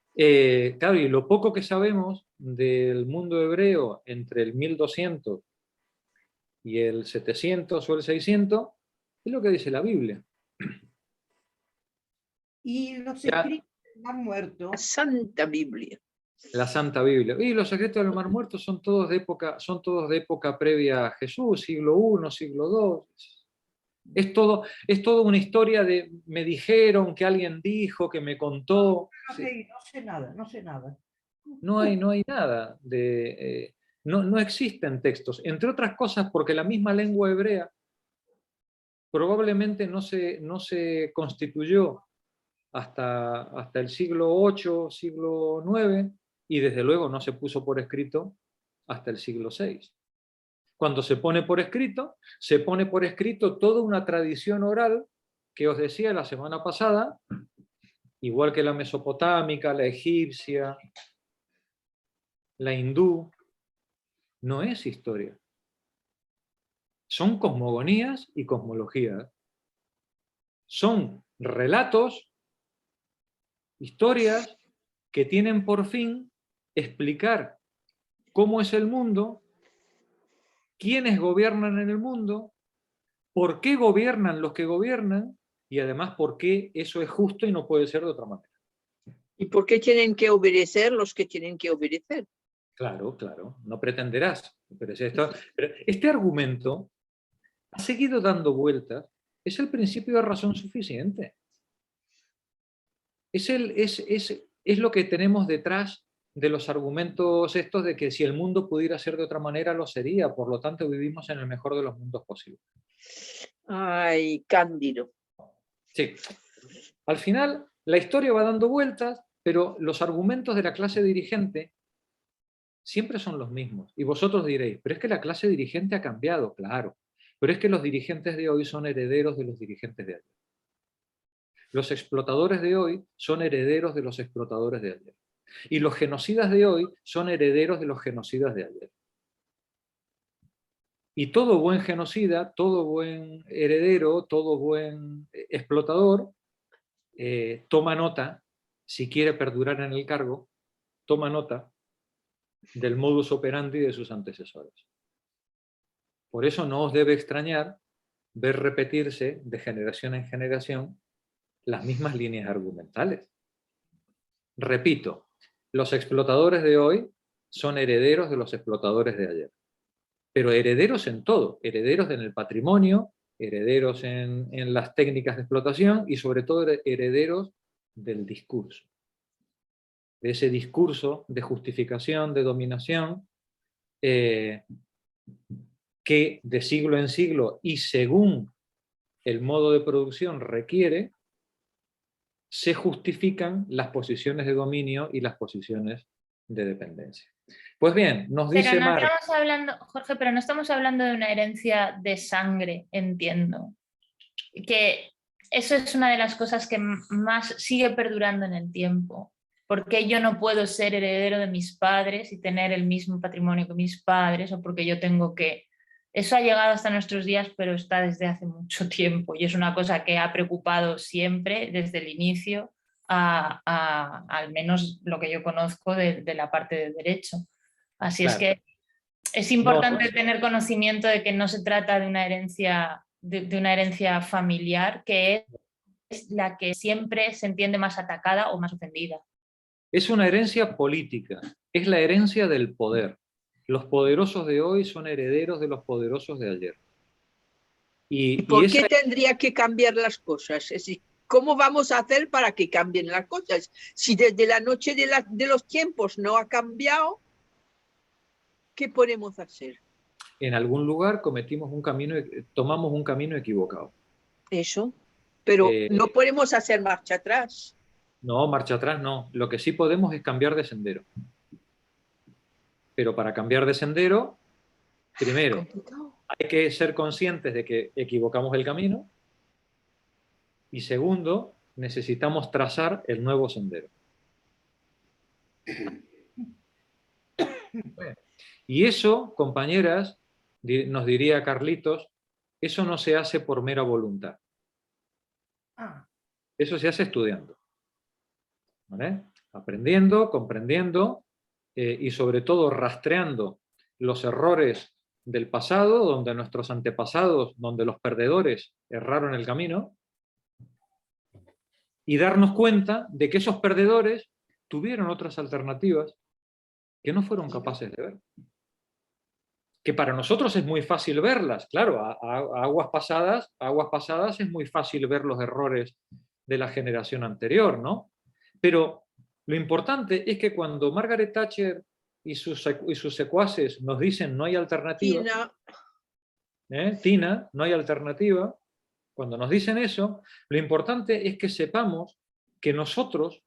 Speaker 1: Claro, y lo poco que sabemos del mundo hebreo entre el 1200 y el 700 o el 600 es lo que dice la Biblia.
Speaker 8: Y los escritos del Mar Muerto.
Speaker 5: La Santa Biblia.
Speaker 1: La Santa Biblia. Y los secretos del Mar Muerto son todos de época previa a Jesús, siglo I, siglo II. Es todo una historia de me dijeron, que alguien dijo, que me contó.
Speaker 8: No sé nada, no sé nada.
Speaker 1: No hay nada de... no existen textos, entre otras cosas porque la misma lengua hebrea probablemente no se constituyó hasta el siglo VIII, siglo IX, y desde luego no se puso por escrito hasta el siglo VI. Cuando se pone por escrito toda una tradición oral que os decía la semana pasada, igual que la mesopotámica, la egipcia, la hindú, no es historia. Son cosmogonías y cosmologías. Son relatos, historias que tienen por fin explicar cómo es el mundo, quiénes gobiernan en el mundo, por qué gobiernan los que gobiernan y además por qué eso es justo y no puede ser de otra manera.
Speaker 5: ¿Y por qué tienen que obedecer los que tienen que obedecer?
Speaker 1: Claro, no pretenderás. Pero este argumento ha seguido dando vueltas, es el principio de razón suficiente. Es lo que tenemos detrás de los argumentos estos de que si el mundo pudiera ser de otra manera, lo sería. Por lo tanto, vivimos en el mejor de los mundos posibles.
Speaker 5: Ay, Cándido.
Speaker 1: Sí. Al final, la historia va dando vueltas, pero los argumentos de la clase dirigente siempre son los mismos. Y vosotros diréis, pero es que la clase dirigente ha cambiado, claro. Pero es que los dirigentes de hoy son herederos de los dirigentes de ayer. Los explotadores de hoy son herederos de los explotadores de ayer. Y los genocidas de hoy son herederos de los genocidas de ayer. Y todo buen genocida, todo buen heredero, todo buen explotador, toma nota, si quiere perdurar en el cargo, toma nota del modus operandi de sus antecesores. Por eso no os debe extrañar ver repetirse de generación en generación las mismas líneas argumentales. Repito, los explotadores de hoy son herederos de los explotadores de ayer. Pero herederos en todo, herederos en el patrimonio, herederos en las técnicas de explotación y sobre todo herederos del discurso. De ese discurso de justificación, de dominación, que de siglo en siglo y según el modo de producción requiere, se justifican las posiciones de dominio y las posiciones de dependencia. Pues bien, nos dice Marx...
Speaker 9: Jorge, pero no estamos hablando de una herencia de sangre, entiendo. Que eso es una de las cosas que más sigue perdurando en el tiempo. ¿Por qué yo no puedo ser heredero de mis padres y tener el mismo patrimonio que mis padres? O porque yo tengo que... Eso ha llegado hasta nuestros días, pero está desde hace mucho tiempo. Y es una cosa que ha preocupado siempre, desde el inicio, al menos lo que yo conozco de la parte de derecho. Así claro. Es que es importante tener conocimiento de que no se trata de una herencia, de una herencia familiar, que es la que siempre se entiende más atacada o más ofendida.
Speaker 1: Es una herencia política, es la herencia del poder. Los poderosos de hoy son herederos de los poderosos de ayer.
Speaker 5: ¿Y por qué tendría que cambiar las cosas? Es decir, ¿cómo vamos a hacer para que cambien las cosas? Si desde la noche de los tiempos no ha cambiado. ¿qué podemos hacer?
Speaker 1: En algún lugar tomamos un camino equivocado.
Speaker 5: Eso, pero no podemos hacer marcha atrás.
Speaker 1: No, marcha atrás no. Lo que sí podemos es cambiar de sendero. Pero para cambiar de sendero, primero, hay que ser conscientes de que equivocamos el camino. Y segundo, necesitamos trazar el nuevo sendero. Y eso, compañeras, nos diría Carlitos, eso no se hace por mera voluntad. Eso se hace estudiando. ¿Vale? Aprendiendo, comprendiendo y sobre todo rastreando los errores del pasado, donde nuestros antepasados, donde los perdedores erraron el camino, y darnos cuenta de que esos perdedores tuvieron otras alternativas que no fueron capaces de ver. Que para nosotros es muy fácil verlas, claro, a aguas pasadas es muy fácil ver los errores de la generación anterior, ¿no? Pero lo importante es que cuando Margaret Thatcher y sus secuaces nos dicen no hay alternativa, Tina, no hay alternativa, cuando nos dicen eso, lo importante es que sepamos que nosotros,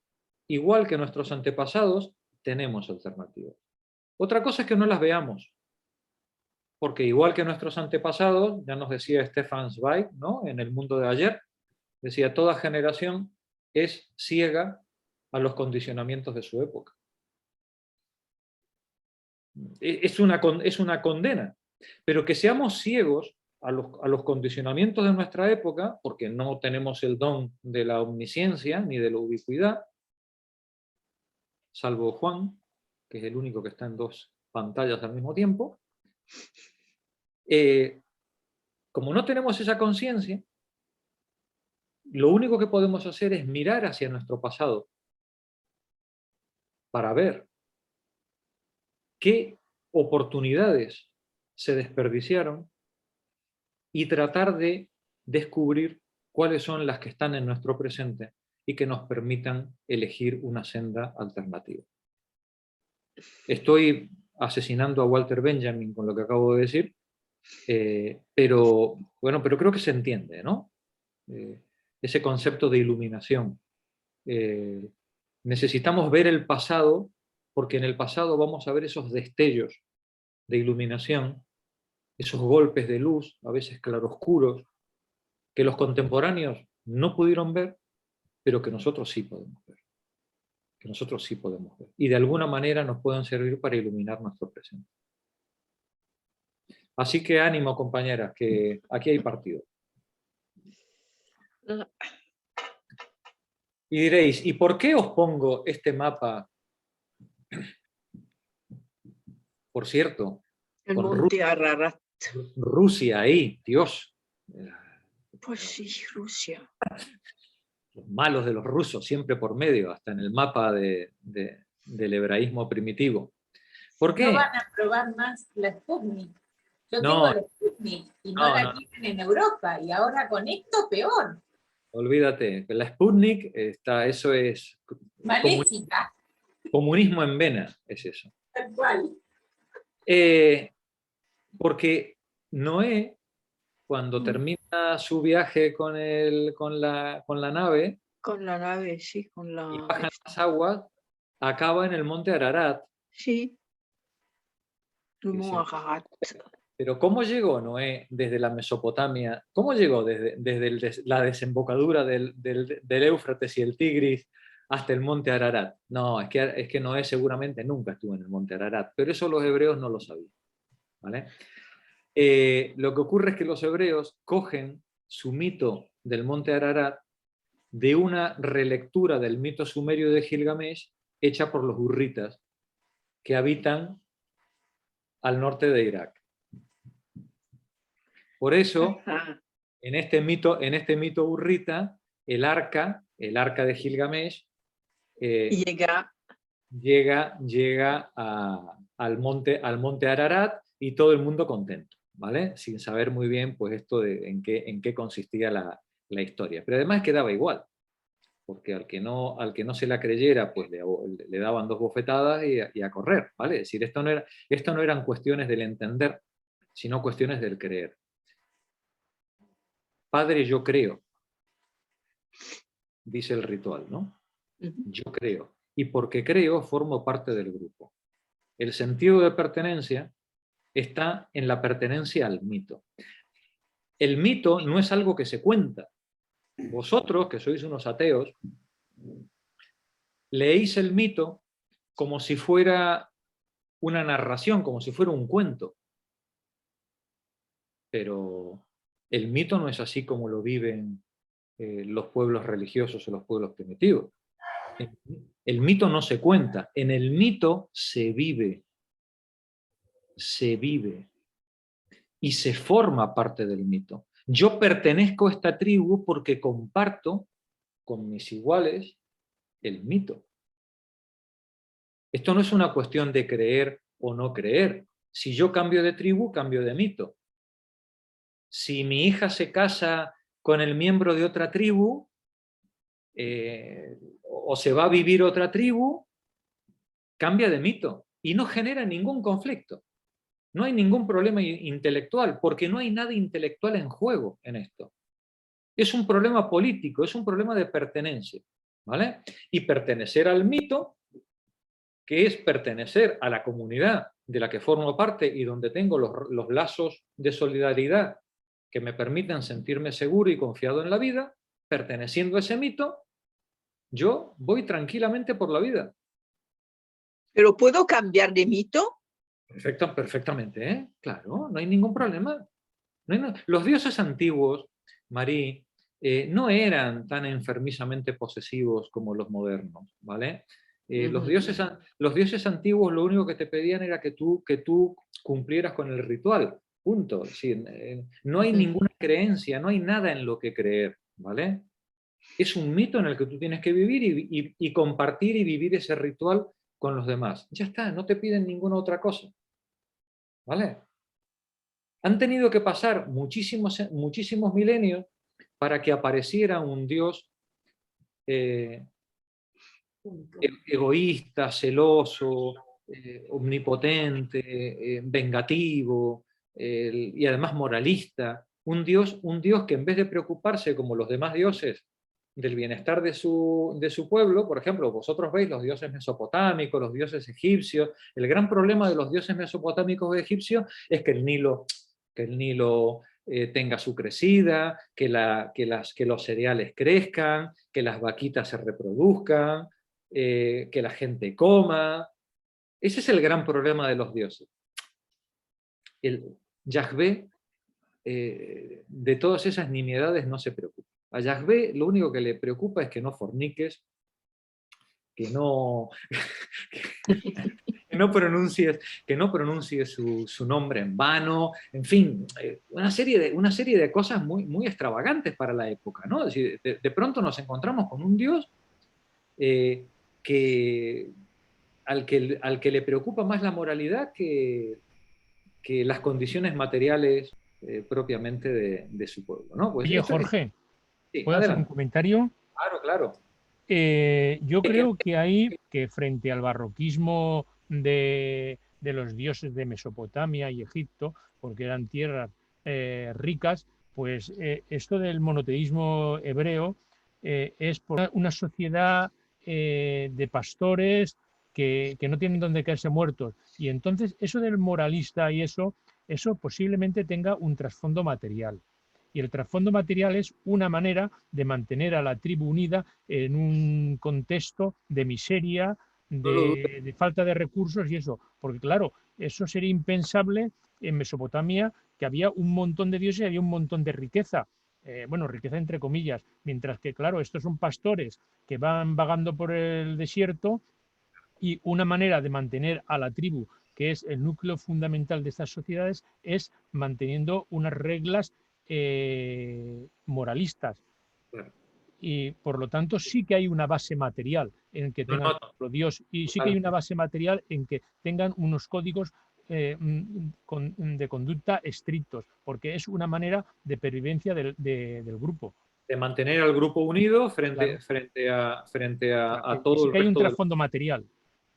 Speaker 1: igual que nuestros antepasados, tenemos alternativas. Otra cosa es que no las veamos, porque igual que nuestros antepasados, ya nos decía Stefan Zweig, ¿no? En El mundo de ayer, decía, toda generación es ciega a los condicionamientos de su época. Es una condena, pero que seamos ciegos a los condicionamientos de nuestra época, porque no tenemos el don de la omnisciencia ni de la ubicuidad, salvo Juan, que es el único que está en dos pantallas al mismo tiempo. Como no tenemos esa conciencia, lo único que podemos hacer es mirar hacia nuestro pasado para ver qué oportunidades se desperdiciaron y tratar de descubrir cuáles son las que están en nuestro presente y que nos permitan elegir una senda alternativa. Estoy asesinando a Walter Benjamin con lo que acabo de decir, pero creo que se entiende, ¿no? Ese concepto de iluminación. Necesitamos ver el pasado, porque en el pasado vamos a ver esos destellos de iluminación, esos golpes de luz, a veces claroscuros, que los contemporáneos no pudieron ver, pero que nosotros sí podemos ver. Que nosotros sí podemos ver. Y de alguna manera nos pueden servir para iluminar nuestro presente. Así que ánimo, compañeras, que aquí hay partido. Y diréis, ¿y por qué os pongo este mapa? Por cierto,
Speaker 5: el monte Ararat.
Speaker 1: Rusia ahí, Dios.
Speaker 5: Pues sí, Rusia.
Speaker 1: Los malos de los rusos, siempre por medio, hasta en el mapa del hebraísmo primitivo. ¿Por qué?
Speaker 3: No van a probar más la Sputnik. Yo tengo la Sputnik y no la tienen en Europa, y ahora con esto peor.
Speaker 1: Olvídate, la Sputnik, eso es...
Speaker 3: Maléfica.
Speaker 1: Comunismo en vena, es eso.
Speaker 3: Tal cual.
Speaker 1: Porque Noé, cuando termina su viaje con la nave...
Speaker 5: Con la nave, sí, con la...
Speaker 1: Y bajan las aguas, acaba en el monte Ararat.
Speaker 5: Sí. Ararat.
Speaker 1: Pero ¿cómo llegó Noé desde la Mesopotamia? ¿Cómo llegó desde la desembocadura del Éufrates y el Tigris hasta el monte Ararat? No, es que Noé seguramente nunca estuvo en el monte Ararat, pero eso los hebreos no lo sabían. ¿Vale? Lo que ocurre es que los hebreos cogen su mito del monte Ararat de una relectura del mito sumerio de Gilgamesh hecha por los hurritas que habitan al norte de Irak. Por eso, en este mito hurrita, el arca de Gilgamesh, llega al monte Ararat y todo el mundo contento, ¿vale? Sin saber muy bien pues, esto de en qué consistía la historia. Pero además quedaba igual, porque al que no se la creyera, pues le daban 2 bofetadas y a correr, ¿vale? Es decir, esto no eran cuestiones del entender, sino cuestiones del creer. Padre, yo creo, dice el ritual, ¿no? Yo creo. Y porque creo, formo parte del grupo. El sentido de pertenencia está en la pertenencia al mito. El mito no es algo que se cuenta. Vosotros, que sois unos ateos, leéis el mito como si fuera una narración, como si fuera un cuento. Pero el mito no es así como lo viven los pueblos religiosos o los pueblos primitivos. El mito no se cuenta, en el mito se vive y se forma parte del mito. Yo pertenezco a esta tribu porque comparto con mis iguales el mito. Esto no es una cuestión de creer o no creer. Si yo cambio de tribu, cambio de mito. Si mi hija se casa con el miembro de otra tribu, o se va a vivir otra tribu, cambia de mito y no genera ningún conflicto. No hay ningún problema intelectual, porque no hay nada intelectual en juego en esto. Es un problema político, es un problema de pertenencia, ¿vale? Y pertenecer al mito, que es pertenecer a la comunidad de la que formo parte y donde tengo los lazos de solidaridad que me permiten sentirme seguro y confiado en la vida, perteneciendo a ese mito, yo voy tranquilamente por la vida.
Speaker 5: ¿Pero puedo cambiar de mito?
Speaker 1: Perfectamente, ¿eh? Claro, no hay ningún problema. Los dioses antiguos, Marí, no eran tan enfermizamente posesivos como los modernos, ¿vale? Los dioses antiguos lo único que te pedían era que tú cumplieras con el ritual, punto. Sí, no hay ninguna creencia, no hay nada en lo que creer, ¿vale? Es un mito en el que tú tienes que vivir y compartir y vivir ese ritual con los demás. Ya está, no te piden ninguna otra cosa, ¿vale? Han tenido que pasar muchísimos milenios para que apareciera un Dios egoísta, celoso, omnipotente, vengativo y además moralista. Un Dios que en vez de preocuparse como los demás dioses del bienestar de su pueblo, por ejemplo, vosotros veis los dioses mesopotámicos, los dioses egipcios. El gran problema de los dioses mesopotámicos o egipcios es que el Nilo tenga su crecida, que los cereales crezcan, que las vaquitas se reproduzcan, que la gente coma. Ese es el gran problema de los dioses. El Yahvé, de todas esas nimiedades no se preocupa. A Yahvé lo único que le preocupa es que no forniques, que no pronuncies su nombre en vano, en fin, una serie de cosas muy, muy extravagantes para la época, ¿no? Es decir, de pronto nos encontramos con un Dios al que le preocupa más la moralidad que las condiciones materiales propiamente de su pueblo, ¿no? Pues
Speaker 4: oye, Jorge,
Speaker 1: sí,
Speaker 4: ¿puedo hacer un comentario?
Speaker 1: Claro.
Speaker 4: Yo creo que frente al barroquismo de los dioses de Mesopotamia y Egipto, porque eran tierras ricas, pues esto del monoteísmo hebreo es por una sociedad de pastores que no tienen donde caerse muertos. Y entonces eso del moralista y eso posiblemente tenga un trasfondo material. Y el trasfondo material es una manera de mantener a la tribu unida en un contexto de miseria, de falta de recursos y eso. Porque claro, eso sería impensable en Mesopotamia, que había un montón de dioses y había un montón de riqueza. Bueno, riqueza entre comillas. Mientras que, claro, estos son pastores que van vagando por el desierto y una manera de mantener a la tribu, que es el núcleo fundamental de estas sociedades, es manteniendo unas reglas moralistas. Y por lo tanto sí que hay una base material en que tengan Dios, y sí que hay una base material en que tengan unos códigos de conducta estrictos, porque es una manera de pervivencia del grupo.
Speaker 1: de mantener al grupo unido frente a todo
Speaker 4: sí
Speaker 1: el
Speaker 4: que hay un
Speaker 1: resto del...
Speaker 4: trasfondo material.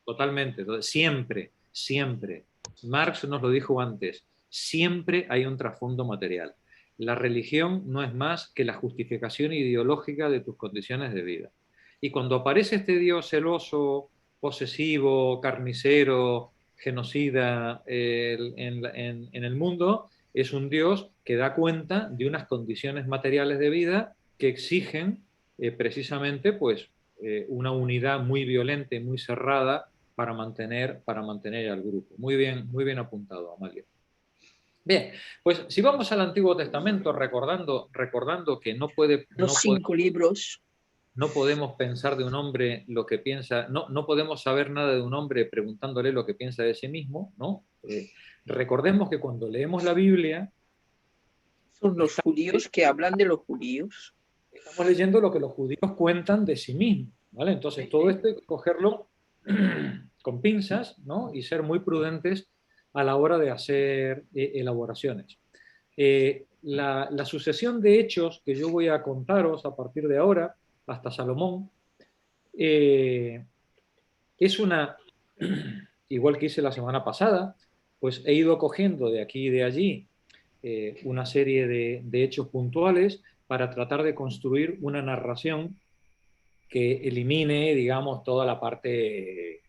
Speaker 1: Totalmente, siempre, siempre. Marx nos lo dijo antes, siempre hay un trasfondo material. La religión no es más que la justificación ideológica de tus condiciones de vida. Y cuando aparece este Dios celoso, posesivo, carnicero, genocida en el mundo, es un Dios que da cuenta de unas condiciones materiales de vida que exigen precisamente pues, una unidad muy violenta y muy cerrada para mantener al grupo. Muy bien apuntado, Amalia. Bien, pues si vamos al Antiguo Testamento, recordando que no podemos pensar de un hombre lo que piensa, no podemos saber nada de un hombre preguntándole lo que piensa de sí mismo, ¿no? Recordemos que cuando leemos la Biblia...
Speaker 5: Son los judíos que hablan de los judíos.
Speaker 1: Estamos leyendo lo que los judíos cuentan de sí mismos, ¿vale? Entonces todo esto hay que cogerlo con pinzas, ¿no? Y ser muy prudentes a la hora de hacer elaboraciones. La sucesión de hechos que yo voy a contaros a partir de ahora, hasta Salomón, es una, igual que hice la semana pasada, pues he ido cogiendo de aquí y de allí una serie de hechos puntuales para tratar de construir una narración que elimine, digamos, toda la parte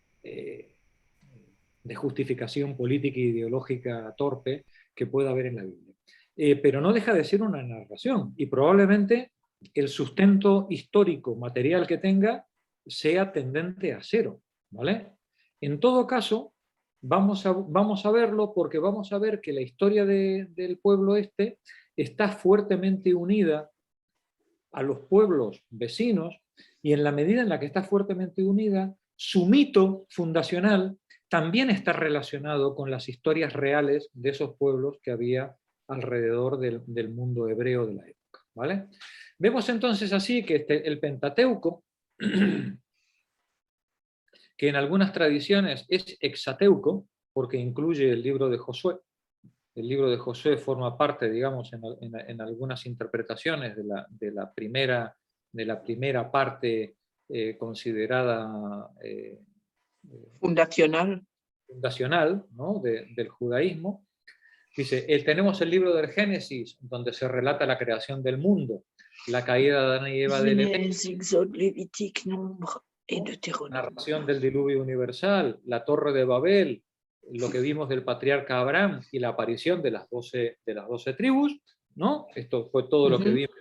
Speaker 1: de justificación política e ideológica torpe que pueda haber en la Biblia. Pero no deja de ser una narración y probablemente el sustento histórico material que tenga sea tendente a cero, ¿vale? En todo caso, vamos a verlo porque vamos a ver que la historia del pueblo este está fuertemente unida a los pueblos vecinos y en la medida en la que está fuertemente unida, su mito fundacional también está relacionado con las historias reales de esos pueblos que había alrededor del mundo hebreo de la época, ¿vale? Vemos entonces así que el Pentateuco, que en algunas tradiciones es hexateuco, porque incluye el libro de Josué. El libro de Josué forma parte, digamos, en algunas interpretaciones de la primera parte considerada
Speaker 5: fundacional,
Speaker 1: ¿no? del judaísmo. Dice, tenemos el libro del Génesis, donde se relata la creación del mundo, la caída de Adán y Eva del Edén, la narración del diluvio universal, la Torre de Babel, lo que vimos del patriarca Abraham y la aparición de las 12 tribus, ¿no? Esto fue todo lo que vimos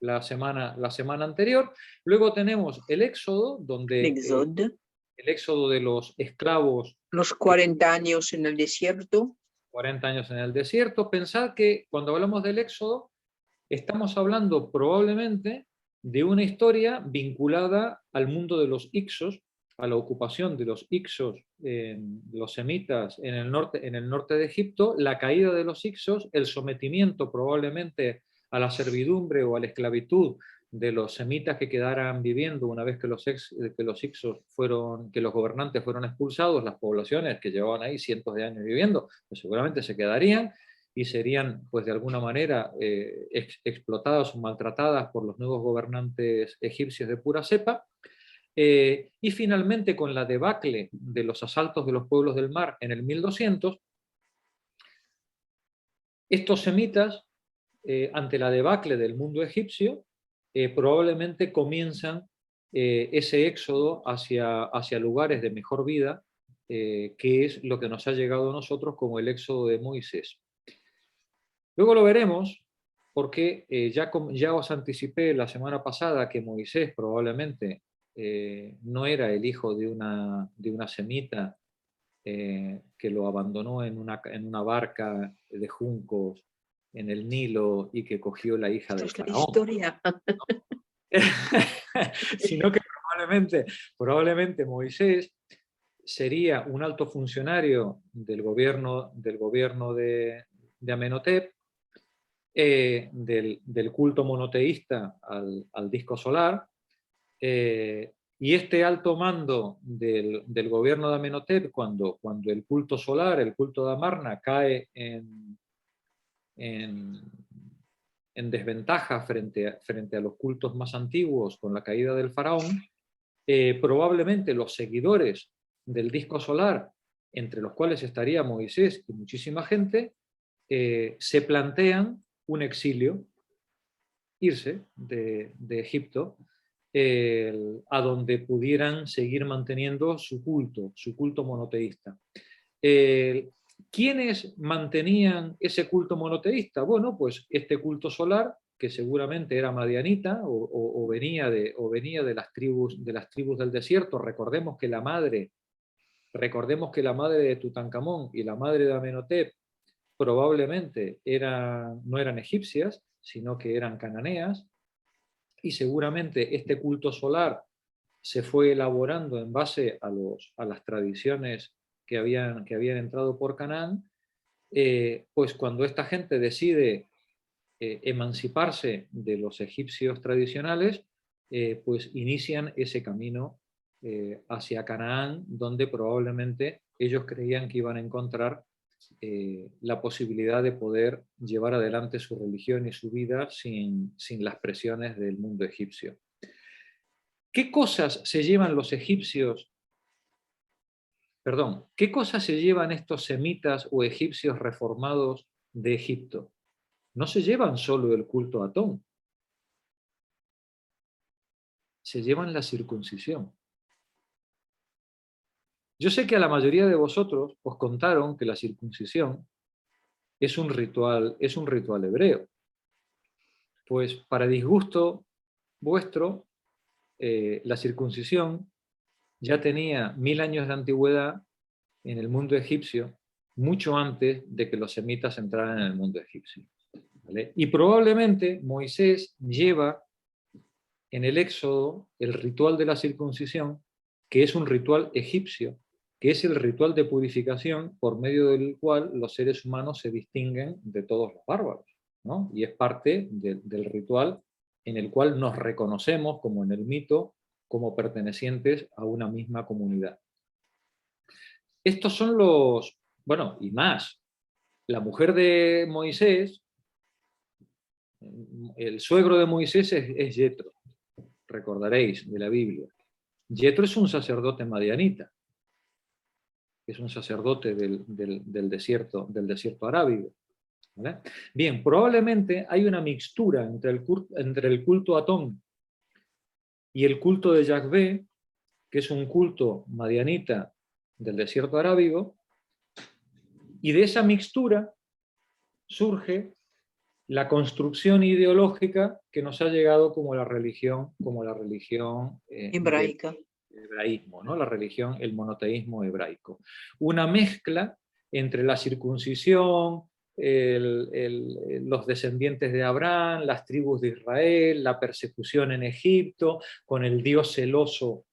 Speaker 1: la semana anterior. Luego tenemos el Éxodo, donde el éxodo de los esclavos.
Speaker 5: Los 40 años en el desierto.
Speaker 1: 40 años en el desierto. Pensad que cuando hablamos del Éxodo, estamos hablando probablemente de una historia vinculada al mundo de los Ixos, a la ocupación de los Ixos, los semitas en el norte de Egipto, la caída de los Ixos, el sometimiento probablemente a la servidumbre o a la esclavitud de los semitas que quedaran viviendo una vez que los Ixos que los gobernantes fueron expulsados, las poblaciones que llevaban ahí cientos de años viviendo, pues seguramente se quedarían y serían pues de alguna manera explotadas o maltratadas por los nuevos gobernantes egipcios de pura cepa. Y finalmente con la debacle de los asaltos de los pueblos del mar en el 1200, estos semitas, ante la debacle del mundo egipcio, probablemente comienzan ese éxodo hacia lugares de mejor vida, que es lo que nos ha llegado a nosotros como el éxodo de Moisés. Luego lo veremos, porque ya os anticipé la semana pasada que Moisés probablemente no era el hijo de una semita que lo abandonó en una barca de juncos en el Nilo y que cogió la hija del faraón.
Speaker 5: Historia.
Speaker 1: Sino que probablemente Moisés sería un alto funcionario del gobierno de Amenhotep, del culto monoteísta al disco solar, y este alto mando del gobierno de Amenhotep, cuando el culto solar, el culto de Amarna, cae en en desventaja frente a los cultos más antiguos con la caída del faraón, probablemente los seguidores del disco solar, entre los cuales estaría Moisés y muchísima gente, se plantean un exilio, irse de Egipto, a donde pudieran seguir manteniendo su culto monoteísta. ¿Quiénes mantenían ese culto monoteísta? Bueno, pues este culto solar, que seguramente era madianita o venía de las tribus del desierto. Recordemos que la madre de Tutankamón y la madre de Amenhotep probablemente no eran egipcias, sino que eran cananeas, y seguramente este culto solar se fue elaborando en base a las tradiciones que habían entrado por Canaán. Pues cuando esta gente decide emanciparse de los egipcios tradicionales, pues inician ese camino hacia Canaán, donde probablemente ellos creían que iban a encontrar la posibilidad de poder llevar adelante su religión y su vida sin las presiones del mundo egipcio. ¿Qué cosas se llevan los egipcios? Perdón, ¿qué cosas se llevan estos semitas o egipcios reformados de Egipto? No se llevan solo el culto a Atón, se llevan la circuncisión. Yo sé que a la mayoría de vosotros os contaron que la circuncisión es un ritual hebreo. Pues para disgusto vuestro, la circuncisión ya tenía 1000 años de antigüedad en el mundo egipcio, mucho antes de que los semitas entraran en el mundo egipcio. ¿Vale? Y probablemente Moisés lleva en el Éxodo el ritual de la circuncisión, que es un ritual egipcio, que es el ritual de purificación por medio del cual los seres humanos se distinguen de todos los bárbaros, ¿no? Y es parte del ritual en el cual nos reconocemos, como en el mito, como pertenecientes a una misma comunidad. Estos son los... Bueno, y más. La mujer de Moisés, el suegro de Moisés es Yetro, recordaréis de la Biblia. Yetro es un sacerdote madianita, es un sacerdote del desierto arábigo. ¿Vale? Bien, probablemente hay una mixtura entre el culto a Atón y el culto de Yahvé, que es un culto madianita del desierto arábigo, y de esa mixtura surge la construcción ideológica que nos ha llegado como la religión
Speaker 5: hebraica.
Speaker 1: Hebraísmo, ¿no? La religión, el monoteísmo hebraico. Una mezcla entre la circuncisión, los descendientes de Abraham, las tribus de Israel, la persecución en Egipto, con el Dios celoso,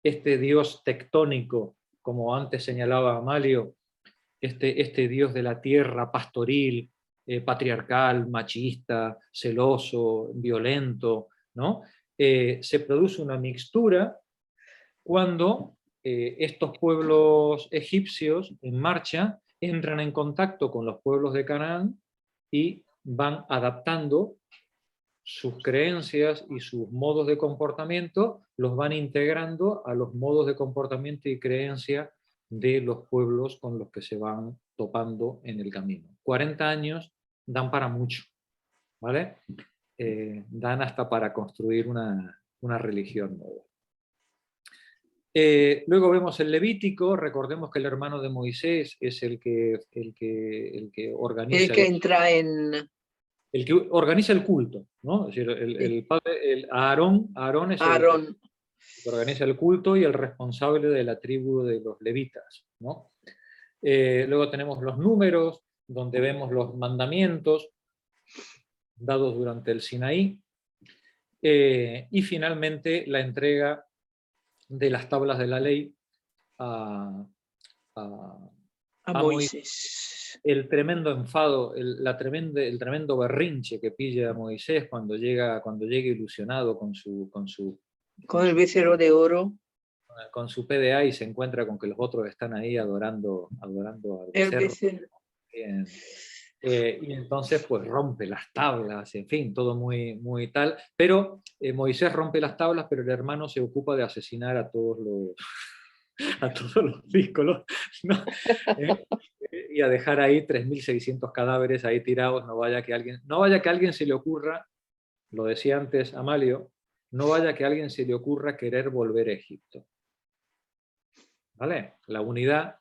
Speaker 1: este Dios tectónico, como antes señalaba Amalio, este Dios de la tierra pastoril, patriarcal, machista, celoso, violento, ¿no? Se produce una mixtura cuando estos pueblos egipcios en marcha entran en contacto con los pueblos de Canaán y van adaptando sus creencias y sus modos de comportamiento, los van integrando a los modos de comportamiento y creencia de los pueblos con los que se van topando en el camino. 40 años dan para mucho, ¿vale? Dan hasta para construir una religión nueva. Luego vemos el Levítico. Recordemos que el hermano de Moisés es el que organiza...
Speaker 5: El que entra en...
Speaker 1: El que organiza el culto, ¿no? Es decir, el padre, Aarón es el que organiza el culto y el responsable de la tribu de los levitas, ¿no? Luego tenemos los números, donde vemos los mandamientos dados durante el Sinaí, y finalmente la entrega de las tablas de la ley a Moisés. El tremendo enfado, el tremendo berrinche que pilla a Moisés cuando llega ilusionado con
Speaker 5: el becerro de oro,
Speaker 1: con su PDA, y se encuentra con que los otros están ahí adorando al becerro. Y entonces pues rompe las tablas, en fin, todo muy, muy tal. Pero Moisés rompe las tablas, pero el hermano se ocupa de asesinar a todos los díscolos, ¿no? Y a dejar ahí 3.600 cadáveres ahí tirados, no vaya que a alguien se le ocurra, lo decía antes Amalio, no vaya que a alguien se le ocurra querer volver a Egipto. ¿Vale? La unidad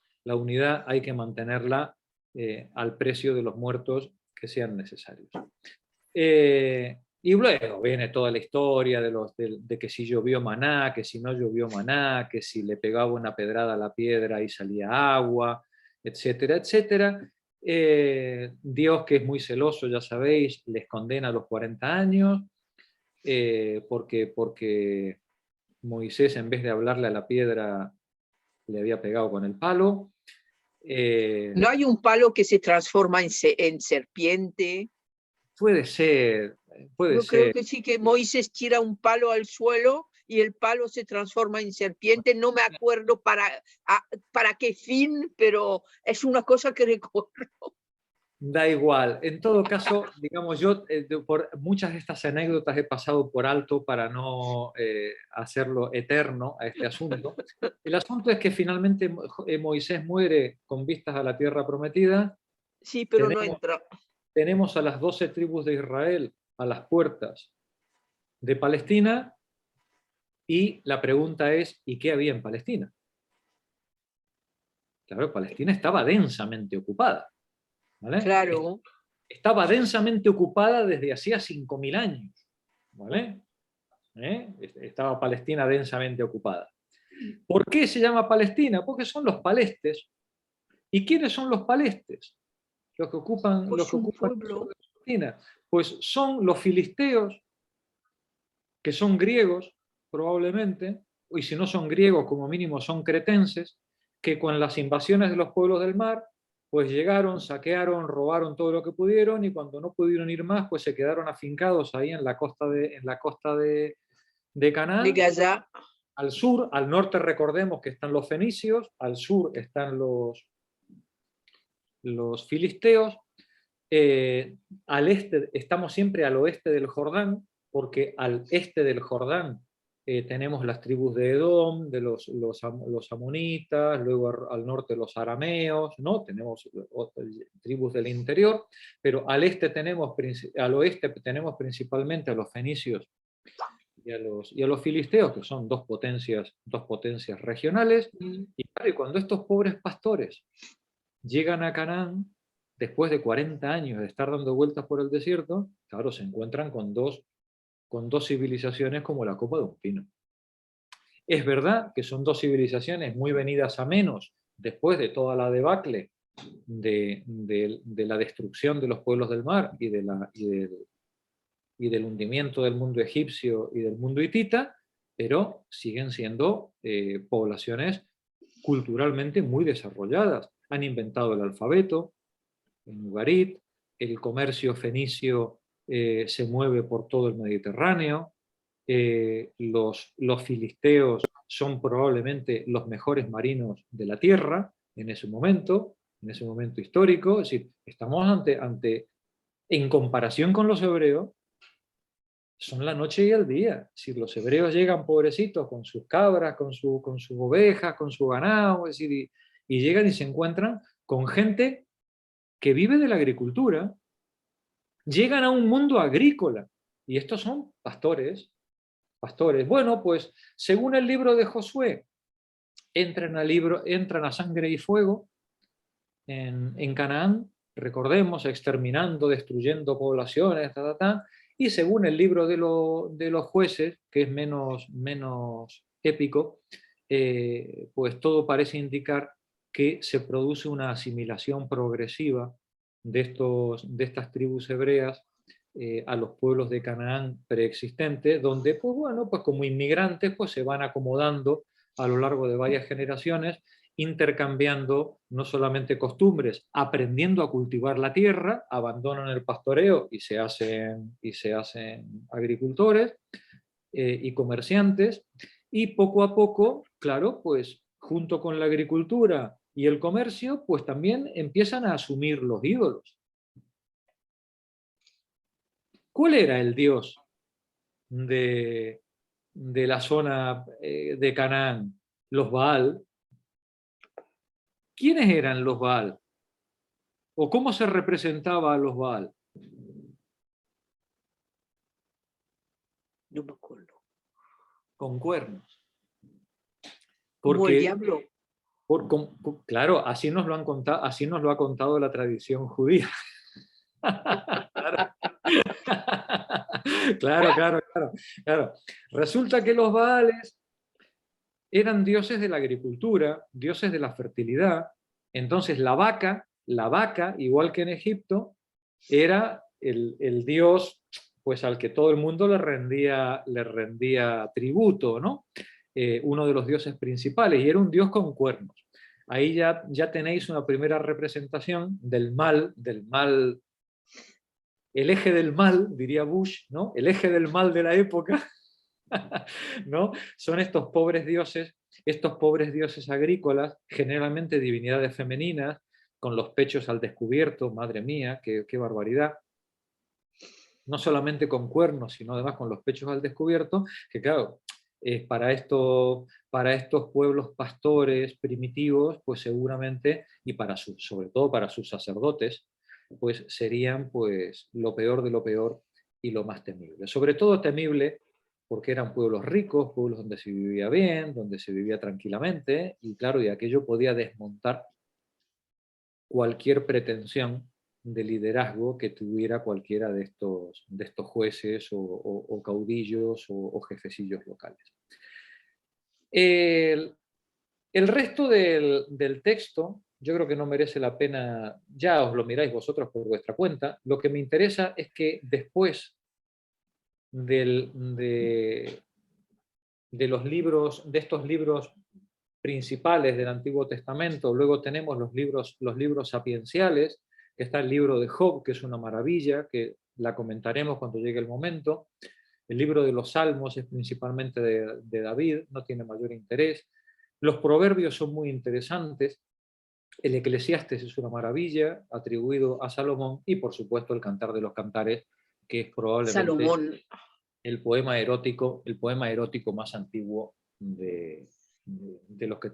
Speaker 1: hay que mantenerla al precio de los muertos que sean necesarios. Y luego viene toda la historia de que si llovió maná, que si no llovió maná, que si le pegaba una pedrada a la piedra y salía agua, etcétera, etcétera. Dios, que es muy celoso, ya sabéis, les condena a los 40 años, porque Moisés, en vez de hablarle a la piedra, le había pegado con el palo.
Speaker 5: ¿No hay un palo que se transforma en serpiente?
Speaker 1: Puede ser.
Speaker 5: Yo creo que sí, que Moisés tira un palo al suelo y el palo se transforma en serpiente. No me acuerdo para qué fin, pero es una cosa que recuerdo.
Speaker 1: Da igual. En todo caso, digamos, yo por muchas de estas anécdotas he pasado por alto para no hacerlo eterno a este asunto. El asunto es que finalmente Moisés muere con vistas a la tierra prometida.
Speaker 5: Sí, pero no entra.
Speaker 1: Tenemos a las 12 tribus de Israel a las puertas de Palestina, y la pregunta es, ¿y qué había en Palestina? Claro, Palestina estaba densamente ocupada. ¿Vale?
Speaker 5: Claro.
Speaker 1: Estaba densamente ocupada desde hacía 5.000 años. ¿Vale? Estaba Palestina densamente ocupada. ¿Por qué se llama Palestina? Porque son los palestes. ¿Y quiénes son los palestes? Los que ocupan Palestina. Pues son los filisteos, que son griegos, probablemente, y si no son griegos, como mínimo son cretenses, que con las invasiones de los pueblos del mar, pues llegaron, saquearon, robaron todo lo que pudieron, y cuando no pudieron ir más, pues se quedaron afincados ahí en la costa de Canaán.
Speaker 5: De Gaza.
Speaker 1: Al sur, al norte recordemos que están los fenicios, al sur están los filisteos, al este, estamos siempre al oeste del Jordán, porque al este del Jordán tenemos las tribus de Edom, de los amonitas, luego al norte los arameos, ¿no? Tenemos tribus del interior, pero al oeste tenemos principalmente a los fenicios y a los filisteos, que son dos potencias regionales. Y claro, cuando estos pobres pastores llegan a Canaán, después de 40 años de estar dando vueltas por el desierto, claro, se encuentran con dos civilizaciones como la copa de un pino. Es verdad que son dos civilizaciones muy venidas a menos después de toda la debacle de la destrucción de los pueblos del mar y del hundimiento del mundo egipcio y del mundo hitita, pero siguen siendo poblaciones culturalmente muy desarrolladas. Han inventado el alfabeto en Ugarit, el comercio fenicio se mueve por todo el Mediterráneo, los filisteos son probablemente los mejores marinos de la tierra en ese momento histórico. Es decir, estamos en comparación con los hebreos, son la noche y el día. Si los hebreos llegan pobrecitos con sus cabras, con sus ovejas, con su ganado, es decir, y llegan y se encuentran con gente que vive de la agricultura, llegan a un mundo agrícola, y estos son pastores. Bueno, pues según el libro de Josué, entran a sangre y fuego en Canaán, recordemos, exterminando, destruyendo poblaciones, y según el libro de los jueces, que es menos épico, pues todo parece indicar que se produce una asimilación progresiva de estas tribus hebreas a los pueblos de Canaán preexistentes, donde pues bueno, pues como inmigrantes pues se van acomodando a lo largo de varias generaciones, intercambiando no solamente costumbres, aprendiendo a cultivar la tierra, abandonan el pastoreo y se hacen agricultores y comerciantes, y poco a poco, claro, pues junto con la agricultura y el comercio, pues también empiezan a asumir los ídolos. ¿Cuál era el dios de la zona de Canaán? Los Baal. ¿Quiénes eran los Baal? ¿O cómo se representaba a los Baal?
Speaker 5: No me acuerdo.
Speaker 1: Con cuernos.
Speaker 5: Como el diablo.
Speaker 1: Claro, así nos lo han contado, así nos lo ha contado la tradición judía. Claro. Resulta que los Baales eran dioses de la agricultura, dioses de la fertilidad. Entonces la vaca, igual que en Egipto, era el dios, pues, al que todo el mundo le rendía tributo, ¿no? Uno de los dioses principales, y era un dios con cuernos. Ahí ya tenéis una primera representación del mal, el eje del mal, diría Bush, ¿no? El eje del mal de la época, ¿no? Son estos pobres dioses agrícolas, generalmente divinidades femeninas, con los pechos al descubierto, madre mía, qué barbaridad. No solamente con cuernos, sino además con los pechos al descubierto, que claro, para estos pueblos pastores primitivos, pues seguramente, y sobre todo para sus sacerdotes, pues serían, pues, lo peor de lo peor y lo más temible. Sobre todo temible porque eran pueblos ricos, pueblos donde se vivía bien, donde se vivía tranquilamente, y claro, y aquello podía desmontar cualquier pretensión de liderazgo que tuviera cualquiera de estos jueces o caudillos o jefecillos locales. El resto del texto, yo creo que no merece la pena, ya os lo miráis vosotros por vuestra cuenta. Lo que me interesa es que después de estos libros principales del Antiguo Testamento, luego tenemos los libros sapienciales, que está el libro de Job, que es una maravilla, que la comentaremos cuando llegue el momento. El libro de los Salmos es principalmente de David, no tiene mayor interés. Los Proverbios son muy interesantes. El Eclesiastes es una maravilla, atribuido a Salomón, y por supuesto el Cantar de los Cantares, que es probablemente
Speaker 5: Salomón.
Speaker 1: el poema erótico más antiguo de los que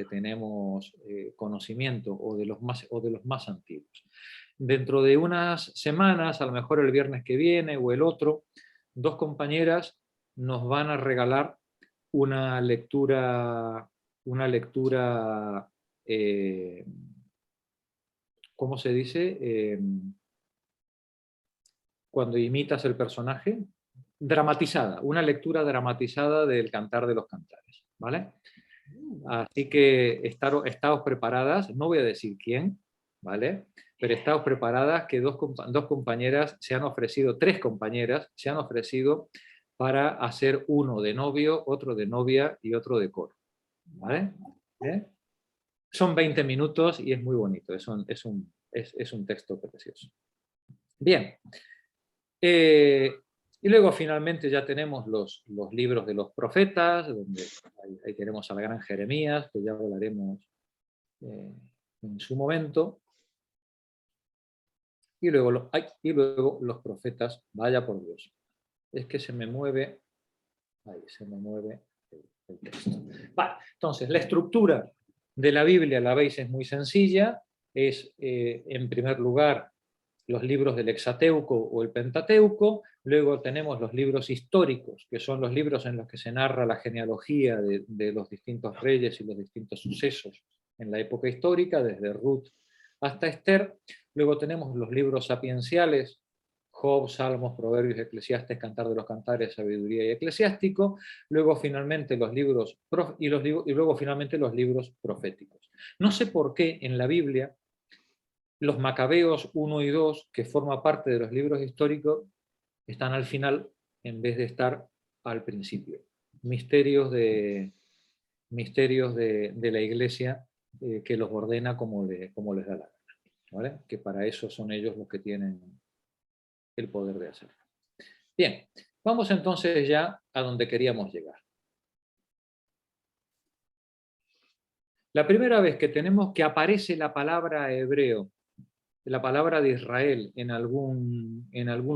Speaker 1: tenemos conocimiento, o de los más antiguos. Dentro de unas semanas, a lo mejor el viernes que viene o el otro, dos compañeras nos van a regalar una lectura ¿cómo se dice? Cuando imitas el personaje, dramatizada, una lectura dramatizada del Cantar de los Cantares, ¿vale? Así que estaos preparadas, no voy a decir quién, ¿vale? Pero estaos preparadas, que dos compañeras se han ofrecido, 3 compañeras se han ofrecido para hacer uno de novio, otro de novia y otro de coro, ¿vale? Son 20 minutos y es muy bonito, es un texto precioso. Bien. Y luego finalmente ya tenemos los libros de los profetas, donde ahí tenemos al gran Jeremías, que ya hablaremos en su momento. Y luego los profetas, vaya por Dios. Es que se me mueve el texto. Vale, entonces, la estructura de la Biblia, la veis, es muy sencilla. Es, en primer lugar, los libros del Hexateuco o el Pentateuco. Luego tenemos los libros históricos, que son los libros en los que se narra la genealogía de los distintos reyes y los distintos sucesos en la época histórica, desde Ruth hasta Esther. Luego tenemos los libros sapienciales, Job, Salmos, Proverbios, Eclesiastes, Cantar de los Cantares, Sabiduría y Eclesiástico. Luego finalmente los libros proféticos. No sé por qué en la Biblia los Macabeos 1 y 2, que forman parte de los libros históricos, están al final en vez de estar al principio. Misterios de la Iglesia que los ordena como les da la gana, ¿vale? Que para eso son ellos los que tienen el poder de hacerlo. Bien, vamos entonces ya a donde queríamos llegar. La primera vez que aparece la palabra hebreo, la palabra de Israel en algún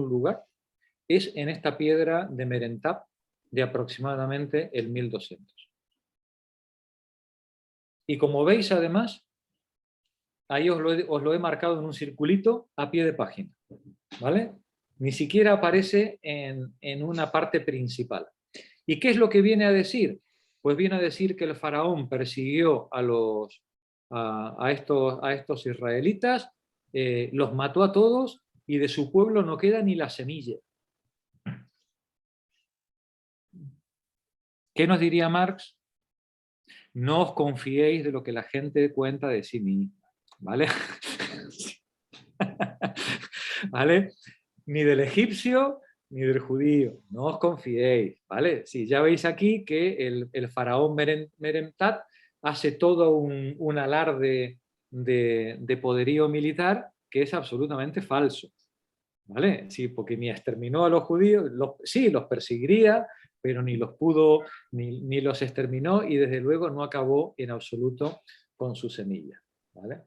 Speaker 1: lugar, es en esta piedra de Merentab de aproximadamente el 1200. Y como veis además, ahí os lo he marcado en un circulito a pie de página, ¿vale? Ni siquiera aparece en una parte principal. ¿Y qué es lo que viene a decir? Pues viene a decir que el faraón persiguió a estos israelitas, los mató a todos y de su pueblo no queda ni la semilla. ¿Qué nos diría Marx? No os confiéis de lo que la gente cuenta de sí misma, ¿vale? ¿Vale? Ni del egipcio ni del judío, no os confiéis, ¿vale? Sí, ya veis aquí que el faraón Merentat hace todo un alarde de poderío militar que es absolutamente falso, ¿vale? Sí, porque ni exterminó a los judíos, sí, los perseguiría, pero ni los pudo, ni los exterminó, y desde luego no acabó en absoluto con su semilla, ¿vale?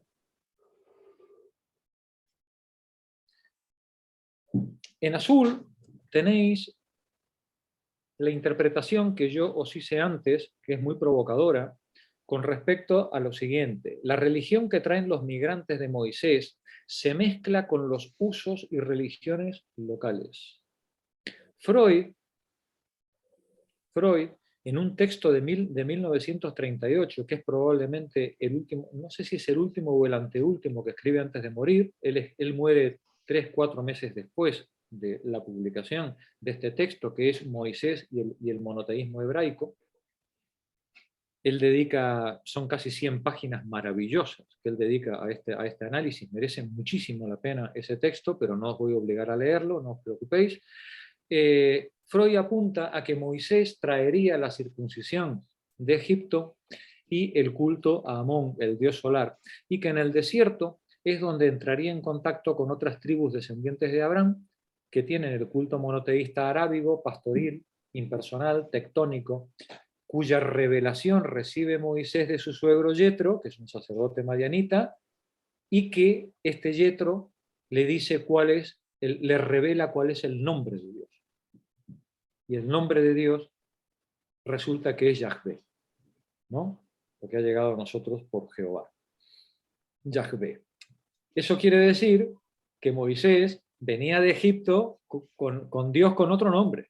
Speaker 1: En azul tenéis la interpretación que yo os hice antes, que es muy provocadora, con respecto a lo siguiente: la religión que traen los migrantes de Moisés se mezcla con los usos y religiones locales. Freud, en un texto de 1938, que es probablemente el último, no sé si es el último o el anteúltimo que escribe antes de morir, él muere 3-4 meses después de la publicación de este texto, que es Moisés y el monoteísmo hebraico. Él dedica, son casi 100 páginas maravillosas que él dedica a este análisis. Merece muchísimo la pena ese texto, pero no os voy a obligar a leerlo, no os preocupéis. Freud apunta a que Moisés traería la circuncisión de Egipto y el culto a Amón, el dios solar, y que en el desierto es donde entraría en contacto con otras tribus descendientes de Abraham, que tienen el culto monoteísta arábigo, pastoril, impersonal, tectónico, cuya revelación recibe Moisés de su suegro Yetro, que es un sacerdote madianita, y que este Yetro le dice le revela cuál es el nombre de Dios. Y el nombre de Dios resulta que es Yahvé, ¿no? Porque ha llegado a nosotros por Jehová. Yahvé. Eso quiere decir que Moisés venía de Egipto con Dios con otro nombre.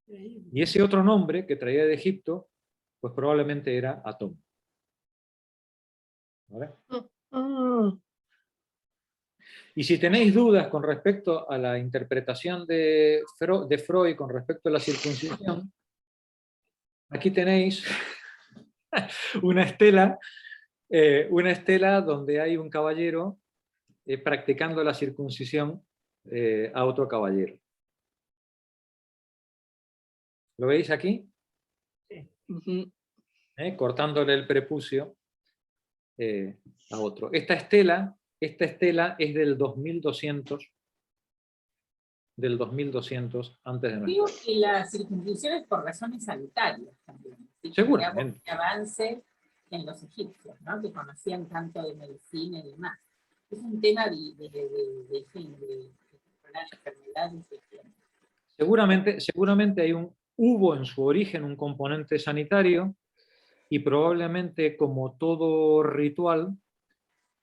Speaker 1: Y ese otro nombre que traía de Egipto, pues probablemente era Atón. ¿Vale? Y si tenéis dudas con respecto a la interpretación de Freud con respecto a la circuncisión, aquí tenéis una estela donde hay un caballero practicando la circuncisión a otro caballero. ¿Lo veis aquí?
Speaker 5: Sí.
Speaker 1: Cortándole el prepucio a otro. Esta estela es del 2200 antes de nuestra.
Speaker 3: Digo que la circuncisión es por razones sanitarias también.
Speaker 1: Seguramente.
Speaker 3: Que avance en los egipcios, ¿no? Que conocían tanto de medicina y demás. Es un tema de controlar enfermedades.
Speaker 1: Seguramente hubo en su origen un componente sanitario, y probablemente, como todo ritual,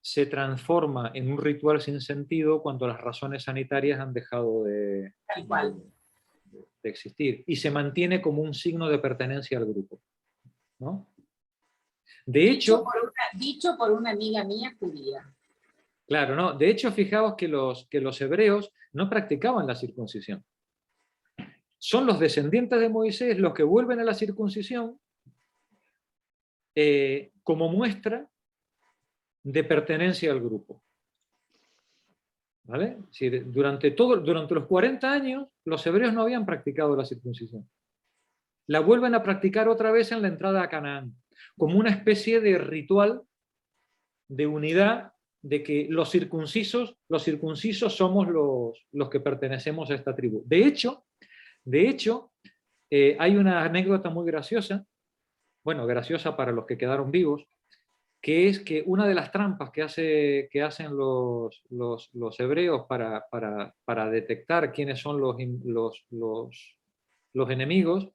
Speaker 1: se transforma en un ritual sin sentido cuando las razones sanitarias han dejado de existir, y se mantiene como un signo de pertenencia al grupo, ¿no? De hecho,
Speaker 3: dicho por una amiga mía judía.
Speaker 1: Claro, ¿no? De hecho, fijaos que los hebreos no practicaban la circuncisión. Son los descendientes de Moisés los que vuelven a la circuncisión como muestra de pertenencia al grupo. ¿Vale? Es decir, durante los 40 años los hebreos no habían practicado la circuncisión. La vuelven a practicar otra vez en la entrada a Canaán, como una especie de ritual de unidad, de que los circuncisos somos los que pertenecemos a esta tribu. De hecho, hay una anécdota muy graciosa, bueno, graciosa para los que quedaron vivos, que es que una de las trampas que hacen los hebreos para detectar quiénes son los enemigos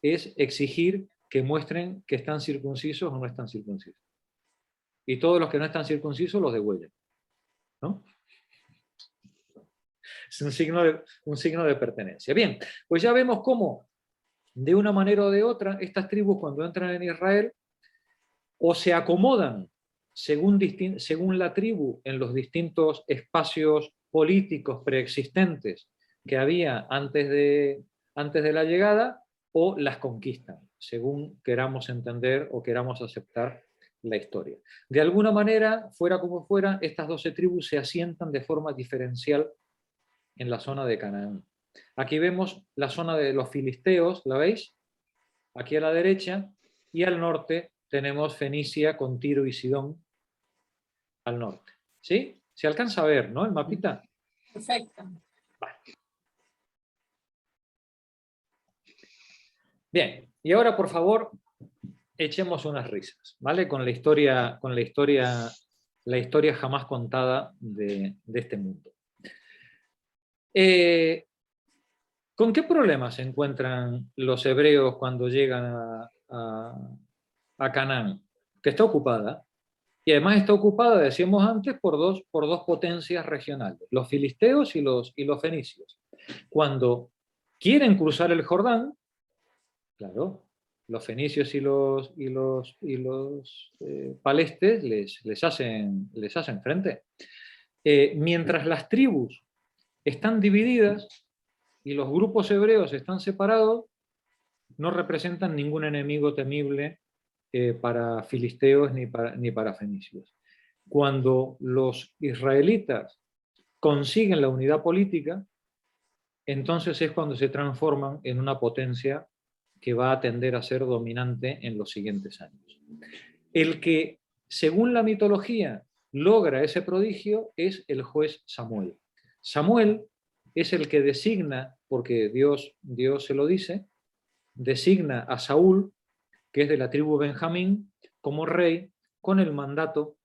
Speaker 1: es exigir que muestren que están circuncisos o no están circuncisos. Y todos los que no están circuncisos los degüellan, ¿no? Es un signo de pertenencia. Bien, pues ya vemos cómo, de una manera o de otra, estas tribus cuando entran en Israel, o se acomodan según la tribu en los distintos espacios políticos preexistentes que había antes de la llegada, o las conquistan, según queramos entender o queramos aceptar la historia. De alguna manera, fuera como fuera, estas 12 tribus se asientan de forma diferencial en la zona de Canaán. Aquí vemos la zona de los filisteos, ¿la veis? Aquí a la derecha, y al norte tenemos Fenicia con Tiro y Sidón al norte. ¿Sí? Se alcanza a ver, ¿no? El mapita.
Speaker 3: Perfecto.
Speaker 1: Vale. Bien, y ahora por favor echemos unas risas, ¿vale? Con la historia jamás contada de este mundo. ¿Con qué problemas se encuentran los hebreos cuando llegan a Canaán? Que está ocupada, y además está ocupada, decíamos antes, por dos potencias regionales, los filisteos y los fenicios. Cuando quieren cruzar el Jordán, claro, los fenicios y los palestes les hacen frente. Mientras las tribus están divididas y los grupos hebreos están separados, no representan ningún enemigo temible para filisteos ni para fenicios. Cuando los israelitas consiguen la unidad política, entonces es cuando se transforman en una potencia que va a tender a ser dominante en los siguientes años. El que, según la mitología, logra ese prodigio es el juez Samuel. Samuel es el que designa, porque Dios se lo dice, designa a Saúl, que es de la tribu Benjamín, como rey, con el mandato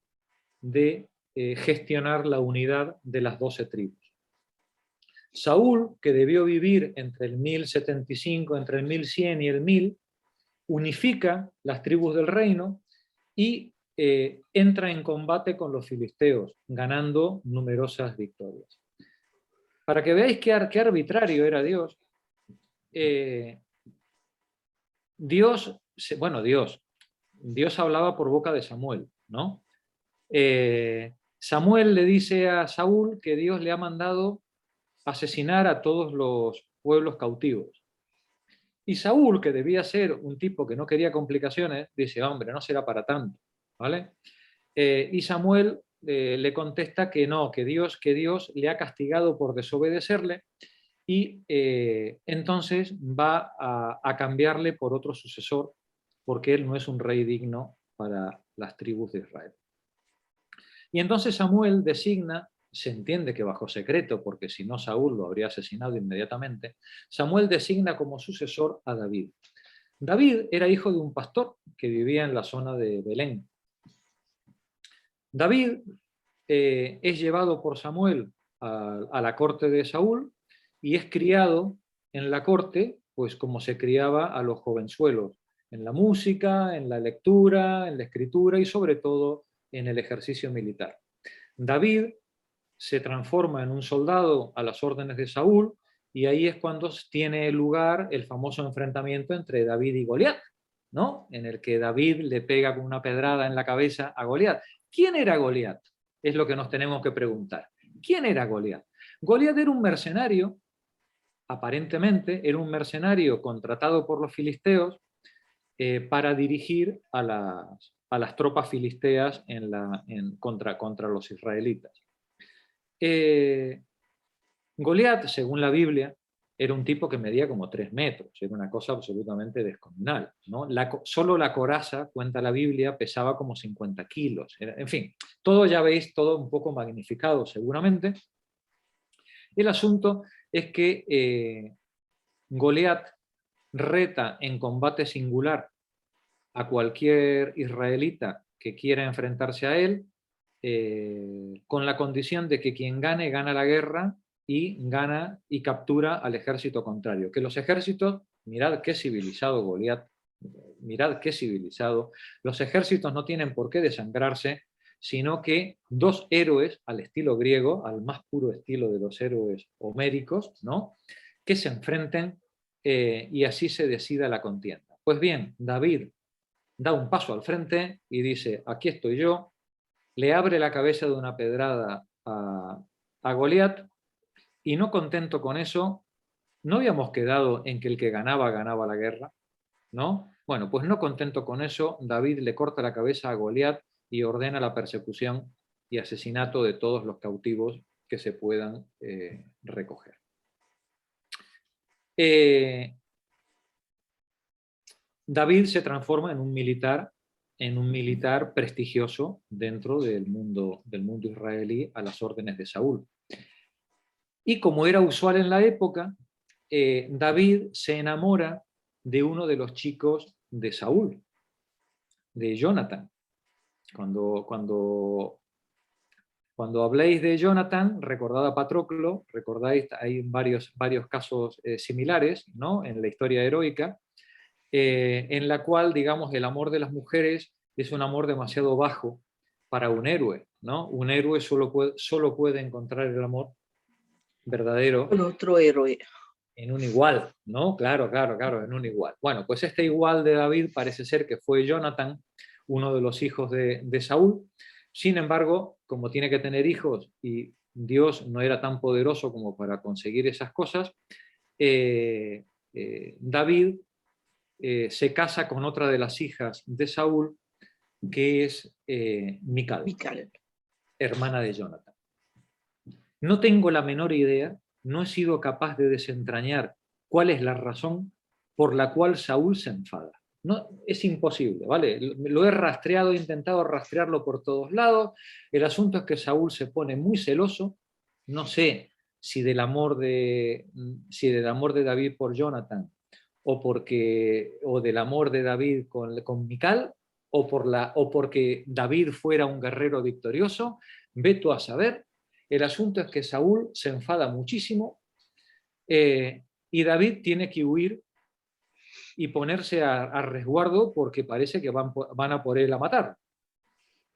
Speaker 1: de gestionar la unidad de las 12 tribus. Saúl, que debió vivir entre el 1075, entre el 1100 y el 1000, unifica las tribus del reino y entra en combate con los filisteos, ganando numerosas victorias. Para que veáis qué arbitrario era Dios, Dios hablaba por boca de Samuel, ¿no? Samuel le dice a Saúl que Dios le ha mandado asesinar a todos los pueblos cautivos. Y Saúl, que debía ser un tipo que no quería complicaciones, dice, hombre, no será para tanto, ¿vale? Y Samuel le contesta que no, que Dios le ha castigado por desobedecerle, y entonces va a cambiarle por otro sucesor, porque él no es un rey digno para las tribus de Israel. Y entonces Samuel designa, se entiende que bajo secreto, porque si no Saúl lo habría asesinado inmediatamente, Samuel designa como sucesor a David. David era hijo de un pastor que vivía en la zona de Belén. David es llevado por Samuel a la corte de Saúl y es criado en la corte, pues como se criaba a los jovenzuelos, en la música, en la lectura, en la escritura y sobre todo en el ejercicio militar. David se transforma en un soldado a las órdenes de Saúl, y ahí es cuando tiene lugar el famoso enfrentamiento entre David y Goliat, ¿no? En el que David le pega con una pedrada en la cabeza a Goliat. ¿Quién era Goliat? Es lo que nos tenemos que preguntar. ¿Quién era Goliat? Goliat era un mercenario, aparentemente era un mercenario contratado por los filisteos para dirigir a las tropas filisteas contra los israelitas. Goliat, según la Biblia, era un tipo que medía como 3 metros, era una cosa absolutamente descomunal, ¿no? Solo la coraza, cuenta la Biblia, pesaba como 50 kilos. En fin, todo ya veis, todo un poco magnificado seguramente. El asunto es que Goliat reta en combate singular a cualquier israelita que quiera enfrentarse a él, con la condición de que quien gane, gana la guerra y gana y captura al ejército contrario. Que los ejércitos, mirad qué civilizado Goliat, mirad qué civilizado, los ejércitos no tienen por qué desangrarse, sino que dos héroes al estilo griego, al más puro estilo de los héroes homéricos, ¿no?, que se enfrenten y así se decida la contienda. Pues bien, David da un paso al frente y dice, aquí estoy yo, le abre la cabeza de una pedrada a Goliat, y no contento con eso, ¿no habíamos quedado en que el que ganaba, ganaba la guerra? ¿No? Bueno, pues no contento con eso, David le corta la cabeza a Goliat y ordena la persecución y asesinato de todos los cautivos que se puedan recoger. David se transforma en un militar prestigioso dentro del mundo israelí a las órdenes de Saúl. Y como era usual en la época, David se enamora de uno de los chicos de Saúl, de Jonathan. Cuando habléis de Jonathan, recordad a Patroclo, recordáis, hay varios casos similares, ¿no?, en la historia heroica, en la cual, digamos, el amor de las mujeres es un amor demasiado bajo para un héroe, ¿no? Un héroe solo puede encontrar el amor verdadero
Speaker 5: con otro héroe.
Speaker 1: En un igual, ¿no? Claro, en un igual. Bueno, pues este igual de David parece ser que fue Jonathan, uno de los hijos de Saúl. Sin embargo, como tiene que tener hijos y Dios no era tan poderoso como para conseguir esas cosas, David se casa con otra de las hijas de Saúl, que es Mical, hermana de Jonathan. No tengo la menor idea, no he sido capaz de desentrañar cuál es la razón por la cual Saúl se enfada. No, es imposible, ¿vale? Lo he rastreado, he intentado rastrearlo por todos lados. El asunto es que Saúl se pone muy celoso. No sé si del amor de David por Jonathan o del amor de David con Mical, o porque David fuera un guerrero victorioso. Ve tú a saber. El asunto es que Saúl se enfada muchísimo y David tiene que huir y ponerse a resguardo porque parece que van a por él a matar.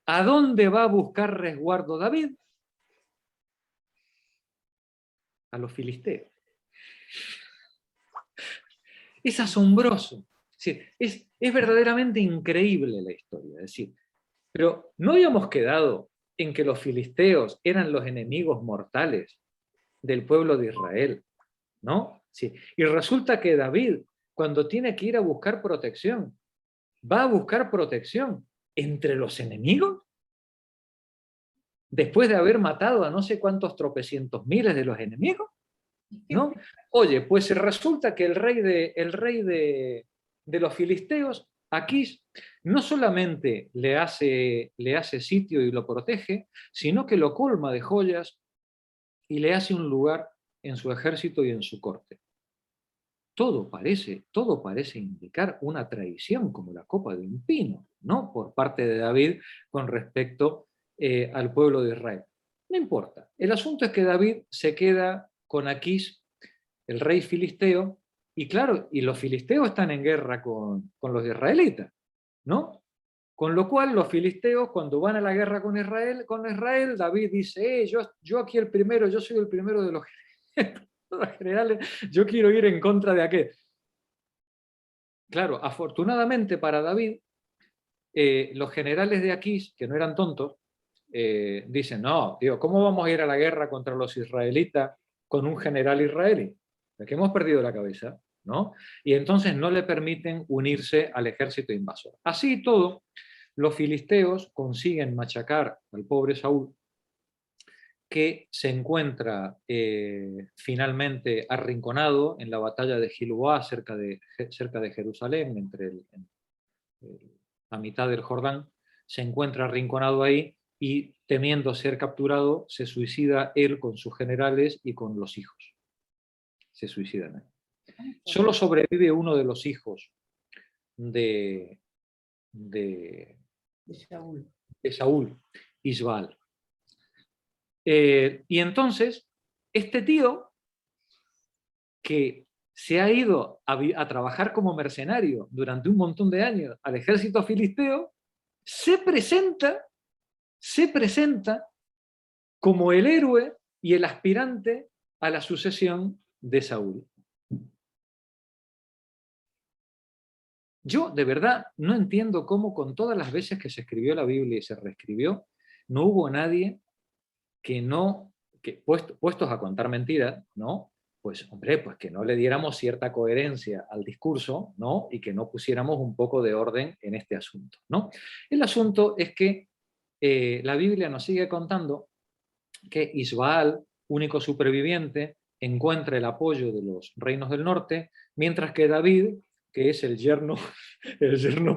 Speaker 1: ¿A dónde va a buscar resguardo David? A los filisteos. Es asombroso. Es verdaderamente increíble la historia. Es decir, pero no habíamos quedado en que los filisteos eran los enemigos mortales del pueblo de Israel, ¿no? Sí. Y resulta que David, cuando tiene que ir a buscar protección, va a buscar protección entre los enemigos, después de haber matado a no sé cuántos tropecientos miles de los enemigos, ¿no? Oye, pues resulta que el rey de los filisteos, Aquís, no solamente le hace sitio y lo protege, sino que lo colma de joyas y le hace un lugar en su ejército y en su corte. Todo parece indicar una traición como la copa de un pino, ¿no?, por parte de David con respecto al pueblo de Israel. No importa. El asunto es que David se queda con Aquís, el rey filisteo, y claro, y los filisteos están en guerra con los israelitas, ¿no? Con lo cual los filisteos, cuando van a la guerra con Israel, David dice, yo aquí el primero, yo soy el primero de los generales, yo quiero ir en contra de aquel. Claro, afortunadamente para David, los generales de Aquís, que no eran tontos, dicen, no, tío, ¿cómo vamos a ir a la guerra contra los israelitas con un general israelí? Es que hemos perdido la cabeza, ¿no? Y entonces no le permiten unirse al ejército invasor. Así y todo, los filisteos consiguen machacar al pobre Saúl, que se encuentra finalmente arrinconado en la batalla de Gilboá, cerca de Jerusalén, a mitad del Jordán. Se encuentra arrinconado ahí y, temiendo ser capturado, se suicida él con sus generales y con los hijos. Se suicidan ahí. Solo sobrevive uno de los hijos de
Speaker 8: De
Speaker 1: Saúl, Isbaal. Y entonces, este tío, que se ha ido a trabajar como mercenario durante un montón de años al ejército filisteo, se presenta como el héroe y el aspirante a la sucesión de Saúl. Yo de verdad no entiendo cómo, con todas las veces que se escribió la Biblia y se reescribió, no hubo nadie puestos a contar mentiras, ¿no? Pues hombre, pues que no le diéramos cierta coherencia al discurso, ¿no? Y que no pusiéramos un poco de orden en este asunto, ¿no? El asunto es que la Biblia nos sigue contando que Isbaal, único superviviente, encuentra el apoyo de los reinos del norte, mientras que David, que es el yerno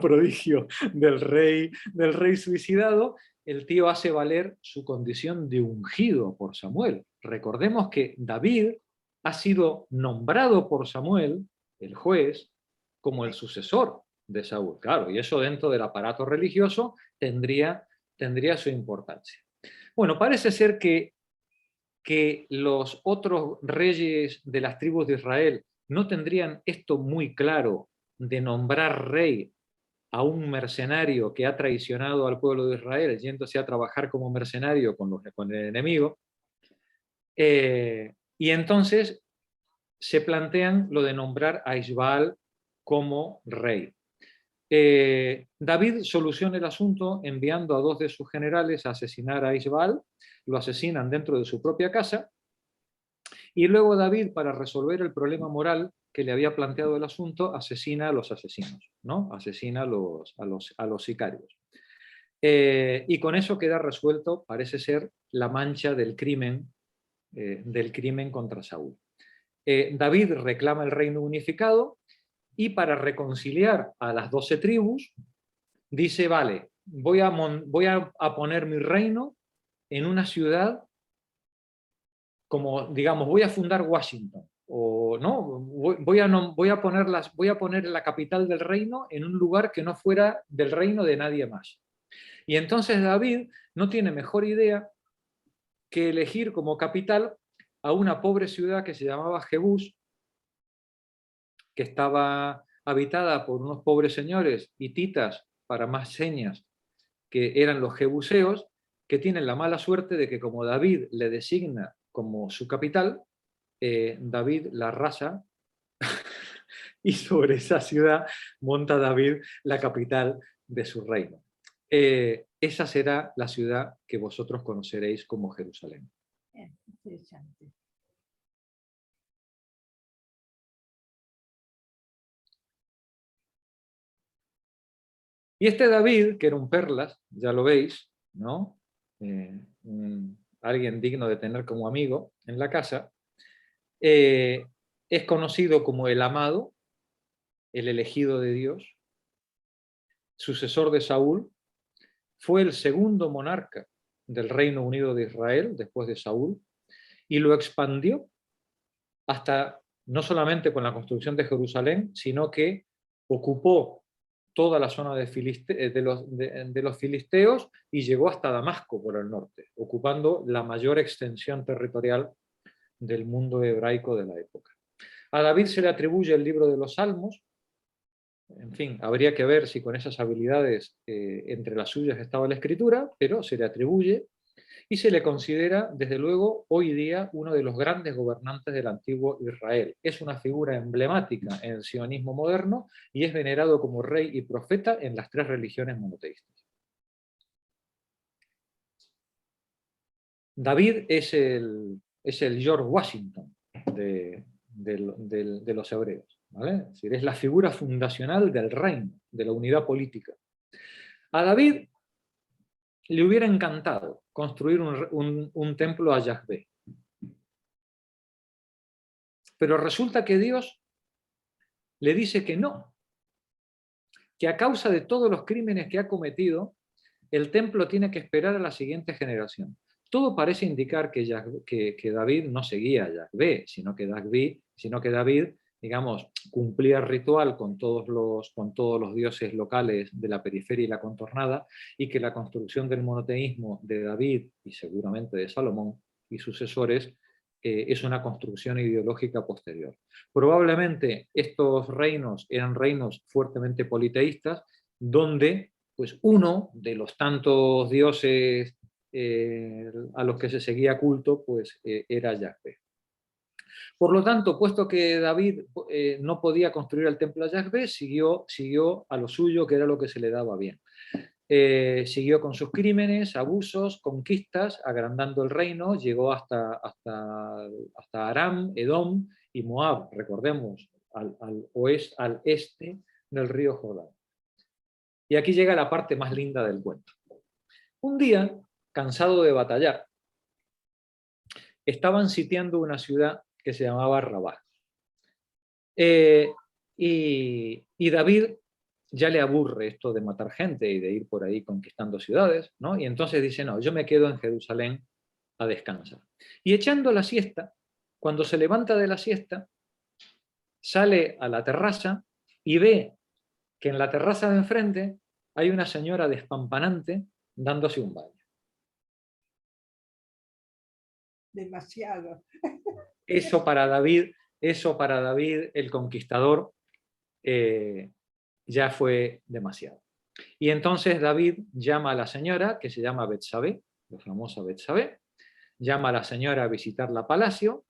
Speaker 1: prodigio del rey suicidado, el tío hace valer su condición de ungido por Samuel. Recordemos que David ha sido nombrado por Samuel, el juez, como el sucesor de Saúl. Claro, y eso dentro del aparato religioso tendría su importancia. Bueno, parece ser que los otros reyes de las tribus de Israel no tendrían esto muy claro de nombrar rey a un mercenario que ha traicionado al pueblo de Israel, yéndose a trabajar como mercenario con el enemigo. Y entonces se plantean lo de nombrar a Isbaal como rey. David soluciona el asunto enviando a 2 de sus generales a asesinar a Isbaal, lo asesinan dentro de su propia casa, y luego David, para resolver el problema moral que le había planteado el asunto, asesina a los asesinos, ¿no? Asesina a los sicarios. Y con eso queda resuelto, parece ser, la mancha del crimen contra Saúl. David reclama el reino unificado y, para reconciliar a las 12 tribus, dice, vale, voy a poner mi reino en una ciudad como, digamos, voy a fundar Washington, o no, voy a poner la capital del reino en un lugar que no fuera del reino de nadie más. Y entonces David no tiene mejor idea que elegir como capital a una pobre ciudad que se llamaba Jebús, que estaba habitada por unos pobres señores hititas, para más señas, que eran los jebuseos, que tienen la mala suerte de que, como David le designa como su capital, David la arrasa y sobre esa ciudad monta David la capital de su reino. Esa será la ciudad que vosotros conoceréis como Jerusalén.
Speaker 8: Interesante.
Speaker 1: Y este David, que era un perlas, ya lo veis, ¿no? Alguien digno de tener como amigo en la casa, es conocido como el amado, el elegido de Dios, sucesor de Saúl, fue el segundo monarca del Reino Unido de Israel después de Saúl, y lo expandió hasta, no solamente con la construcción de Jerusalén, sino que ocupó toda la zona de los filisteos y llegó hasta Damasco por el norte, ocupando la mayor extensión territorial del mundo hebraico de la época. A David se le atribuye el libro de los Salmos. En fin, habría que ver si con esas habilidades entre las suyas estaba la escritura, pero se le atribuye y se le considera, desde luego, hoy día uno de los grandes gobernantes del antiguo Israel. Es una figura emblemática en el sionismo moderno y es venerado como rey y profeta en las 3 religiones monoteístas. David es el George Washington de los hebreos, ¿vale? Es decir, es la figura fundacional del reino, de la unidad política. A David le hubiera encantado construir un templo a Yahvé. Pero resulta que Dios le dice que no, que a causa de todos los crímenes que ha cometido, el templo tiene que esperar a la siguiente generación. Todo parece indicar que David no seguía a Yahvé, sino que David digamos, cumplía el ritual con todos los dioses locales de la periferia y la contornada, y que la construcción del monoteísmo de David, y seguramente de Salomón y sucesores, es una construcción ideológica posterior. Probablemente estos reinos eran reinos fuertemente politeístas, donde pues, uno de los tantos dioses a los que se seguía culto pues, era Yahvé. Por lo tanto, puesto que David no podía construir el templo a Yahvé, siguió a lo suyo, que era lo que se le daba bien. Siguió con sus crímenes, abusos, conquistas, agrandando el reino, llegó hasta Aram, Edom y Moab, recordemos, al este del río Jordán. Y aquí llega la parte más linda del cuento. Un día, cansado de batallar, estaban sitiando una ciudad que se llamaba Rabá. Y David ya le aburre esto de matar gente y de ir por ahí conquistando ciudades, ¿no? Y entonces dice, no, yo me quedo en Jerusalén a descansar. Y echando la siesta, cuando se levanta de la siesta, sale a la terraza y ve que en la terraza de enfrente hay una señora despampanante dándose un baño.
Speaker 8: Demasiado.
Speaker 1: Eso para David el conquistador, ya fue demasiado. Y entonces David llama a la señora, que se llama Betsabé, la famosa Betsabé, llama a la señora a visitarla a palacio,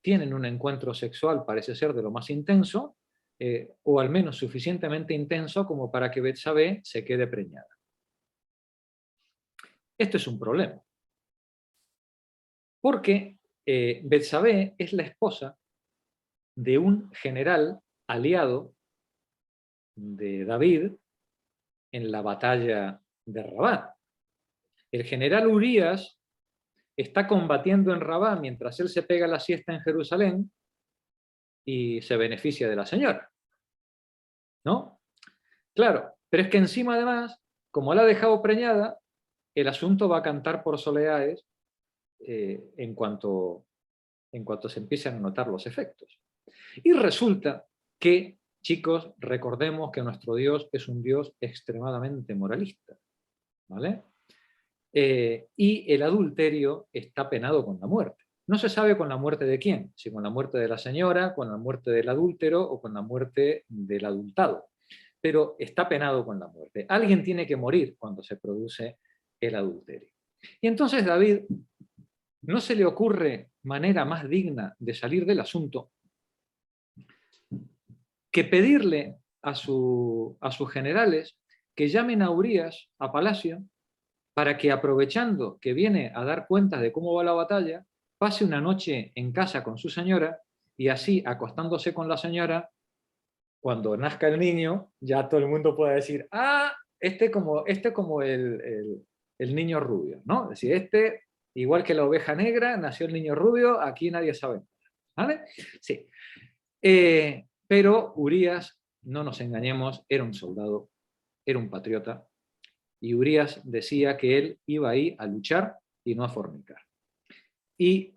Speaker 1: tienen un encuentro sexual, parece ser de lo más intenso, o al menos suficientemente intenso como para que Betsabé se quede preñada. Esto es un problema, porque Betsabé es la esposa de un general aliado de David en la batalla de Rabá. El general Urías está combatiendo en Rabá mientras él se pega la siesta en Jerusalén y se beneficia de la señora, ¿no? Claro, pero es que encima además, como la ha dejado preñada, el asunto va a cantar por soleares en cuanto se empiezan a notar los efectos. Y resulta que, chicos, recordemos que nuestro Dios es un Dios extremadamente moralista, ¿vale? Y el adulterio está penado con la muerte. No se sabe con la muerte de quién, si con la muerte de la señora, con la muerte del adúltero o con la muerte del adultado. Pero está penado con la muerte. Alguien tiene que morir cuando se produce el adulterio. Y entonces David no se le ocurre manera más digna de salir del asunto que pedirle a sus generales que llamen a Urías a palacio para que, aprovechando que viene a dar cuentas de cómo va la batalla, pase una noche en casa con su señora y así, acostándose con la señora, cuando nazca el niño, ya todo el mundo pueda decir, ah, este como el niño rubio, ¿no? Es decir, igual que la oveja negra, nació el niño rubio, aquí nadie sabe. ¿Vale? Sí. Pero Urías, no nos engañemos, era un soldado, era un patriota, y Urías decía que él iba ahí a luchar y no a fornicar. Y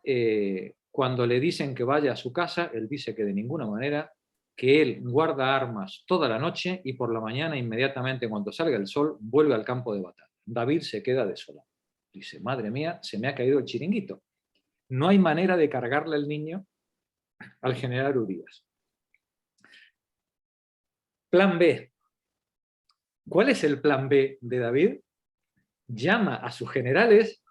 Speaker 1: cuando le dicen que vaya a su casa, él dice que de ninguna manera, que él guarda armas toda la noche y por la mañana, inmediatamente cuando salga el sol, vuelve al campo de batalla. David se queda desolado. Dice, madre mía, se me ha caído el chiringuito. No hay manera de cargarle al niño al general Urías. Plan B. ¿Cuál es el plan B de David? Llama a sus generales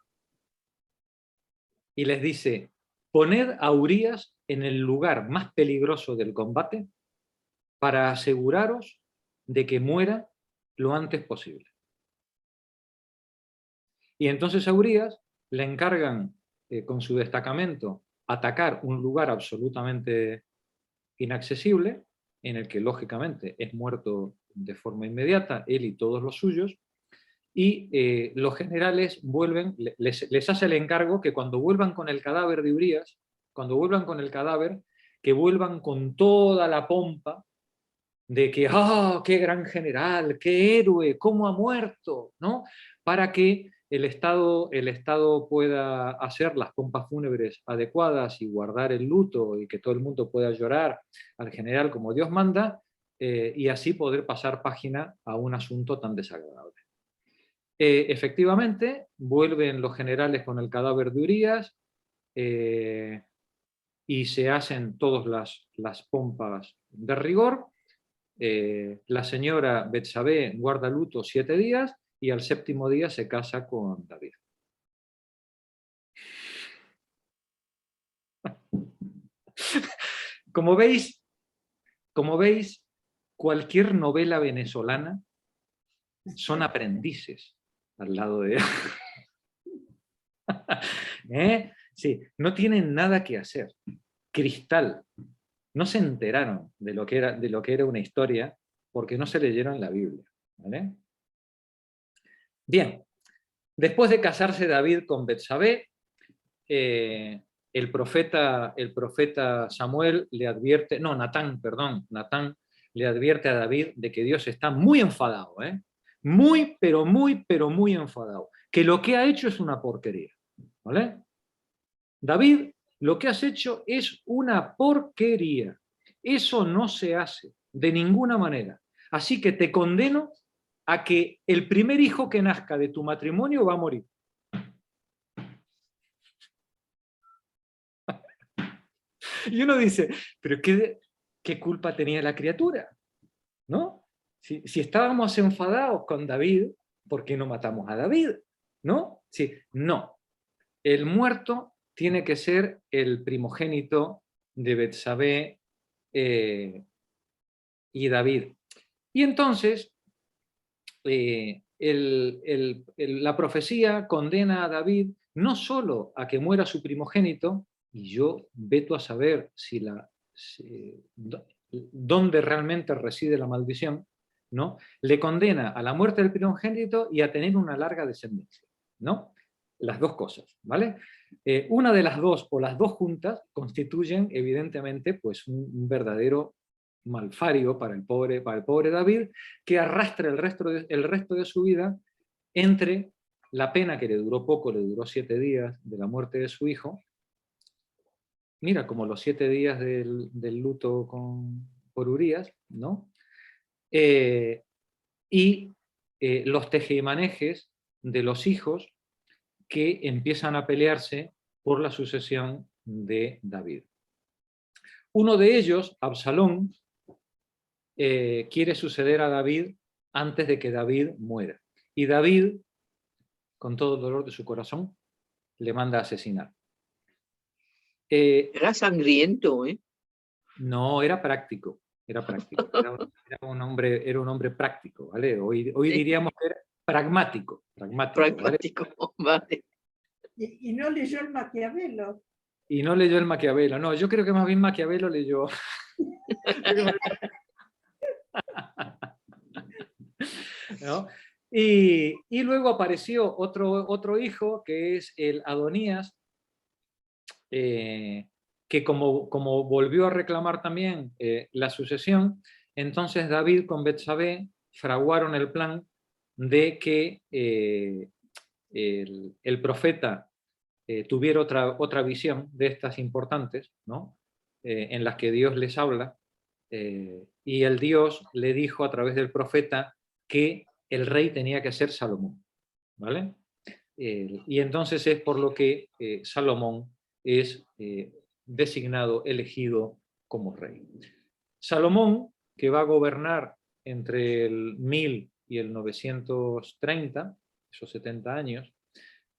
Speaker 1: y les dice, poned a Urías en el lugar más peligroso del combate para aseguraros de que muera lo antes posible. Y entonces a Urías le encargan con su destacamento atacar un lugar absolutamente inaccesible, en el que lógicamente es muerto de forma inmediata, él y todos los suyos, y los generales vuelven, les hace el encargo que cuando vuelvan con el cadáver de Urías, cuando vuelvan con el cadáver, que vuelvan con toda la pompa de que, ¡ah, qué gran general, qué héroe, cómo ha muerto!, ¿no? Para que el Estado pueda hacer las pompas fúnebres adecuadas y guardar el luto y que todo el mundo pueda llorar al general como Dios manda, y así poder pasar página a un asunto tan desagradable. Efectivamente, vuelven los generales con el cadáver de Urías y se hacen todas las pompas de rigor. La señora Betsabé guarda luto 7 días y al 7º día se casa con David. Como veis, cualquier novela venezolana son aprendices al lado de... Sí, no tienen nada que hacer. Cristal. No se enteraron de lo que era una historia porque no se leyeron la Biblia. ¿Vale? Bien, después de casarse David con Betsabé, el profeta Samuel le advierte, no, Natán le advierte a David de que Dios está muy enfadado, muy, pero muy enfadado, que lo que ha hecho es una porquería. ¿Vale? David, lo que has hecho es una porquería. Eso no se hace de ninguna manera. Así que te condeno a que el primer hijo que nazca de tu matrimonio va a morir. Y uno dice, pero ¿qué culpa tenía la criatura? ¿No? Si estábamos enfadados con David, ¿por qué no matamos a David? ¿No? Sí, no. El muerto tiene que ser el primogénito de Betsabé y David. Y entonces, la profecía condena a David no solo a que muera su primogénito, y yo veto a saber dónde realmente reside la maldición, ¿no? Le condena a la muerte del primogénito y a tener una larga descendencia, ¿no? Las dos cosas, ¿vale? Una de las dos o las dos juntas constituyen evidentemente pues un verdadero malfario para el pobre David, que arrastra el resto de su vida entre la pena que le duró poco, le duró 7 días de la muerte de su hijo. Mira, como los 7 días del luto por Urías, ¿no? Y los tejemanejes de los hijos que empiezan a pelearse por la sucesión de David. Uno de ellos, Absalón, quiere suceder a David antes de que David muera. Y David, con todo el dolor de su corazón, le manda a asesinar.
Speaker 5: Era sangriento, ¿eh?
Speaker 1: No, era práctico. Era práctico. Era un hombre práctico, ¿vale? Hoy sí. Diríamos que era pragmático.
Speaker 5: Pragmático, ¿vale?
Speaker 8: Y no leyó el Maquiavelo.
Speaker 1: Y no leyó el Maquiavelo. No, yo creo que más bien Maquiavelo leyó. ¿No? Y luego apareció otro hijo, que es el Adonías, que como volvió a reclamar también la sucesión, entonces David con Betsabé fraguaron el plan de que el profeta tuviera otra visión de estas importantes, ¿no? En las que Dios les habla, y el Dios le dijo a través del profeta que el rey tenía que ser Salomón, ¿vale? Y entonces es por lo que Salomón es designado, elegido como rey. Salomón, que va a gobernar entre el 1000 y el 930, esos 70 años,